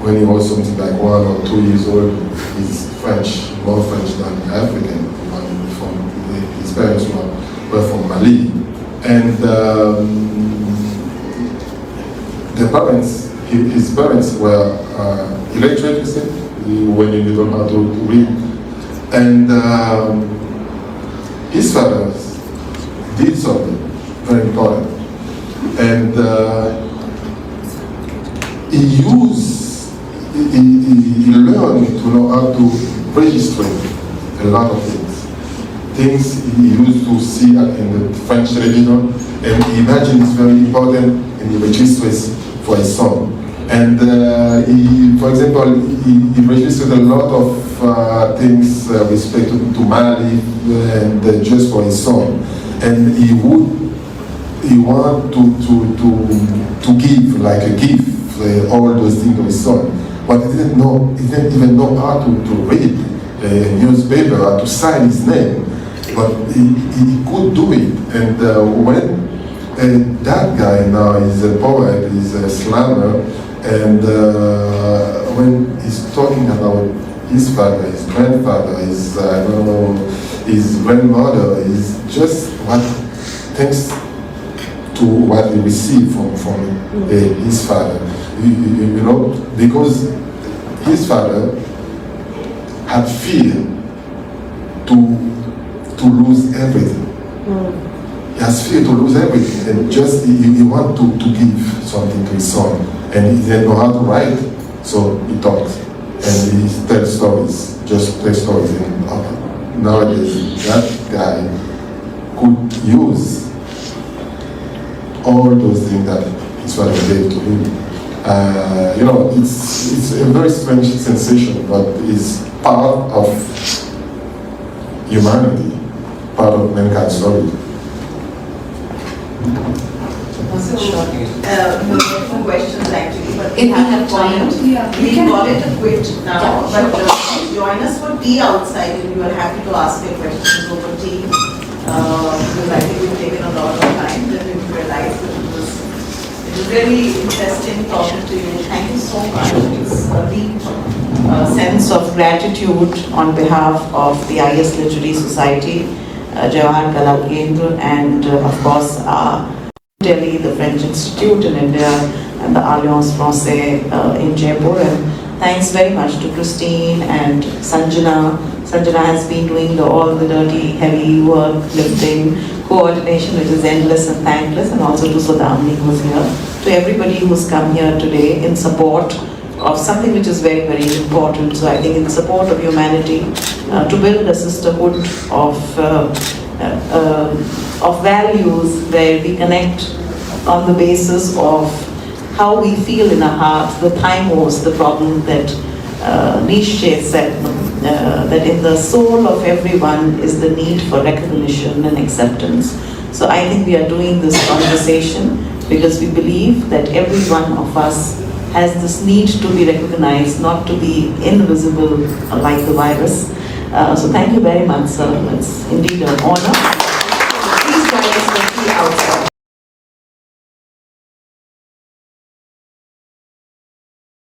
when he was something like 1 or 2 years old. He's French, more French than African. His parents were from Mali. And the parents, his parents were illiterate, you see, when you don't know how to read. And his father did something very important. And he learned to know how to register a lot of things. Things he used to see in the French television, and he imagined it's very important, and he registers for his son. And for example, he registered a lot of things with respect to Mali, and just for his son. And he wanted to give, like a gift, all those things to his son. But he didn't even know how to read a newspaper, how to sign his name. But he could do it. And when that guy now is a poet, he's a slammer, and when he's talking about his father, his grandfather, his, I don't know, his grandmother, is just what thanks to what he received from his father. Because his father had fear to lose everything. He has fear to lose everything, and just he wanted to give something to his son, and he didn't know how to write, so he talks and he tells stories, just tells stories. And nowadays, that guy could use all those things that his father gave to him. You know, it's a very strange sensation, but it's part of humanity, part of mankind's story. No questions actually, but If we have time, we call it a quit now, but join us for tea outside if you are happy to ask your questions over tea. Because I think we've taken a lot of time, then we realized that it was very interesting talking to you. Thank you so much. It's a deep sense of gratitude on behalf of the IAS Literary Society, Jawahar Kala Kendra, and of course Delhi, the French Institute in India, and the Alliance Francais in Jaipur. And thanks very much to Christine and Sanjana. Sanjana has been doing all the dirty, heavy work, lifting, coordination, which is endless and thankless, and also to Sudhamni who was here. To everybody who's come here today in support of something which is very, very important. So I think in support of humanity, to build a sisterhood of values where we connect on the basis of how we feel in our hearts. The thymos, the problem that Nietzsche said, that in the soul of everyone is the need for recognition and acceptance. So I think we are doing this conversation because we believe that every one of us has this need to be recognized, not to be invisible like the virus. So thank you very much, sir. It's indeed an honor.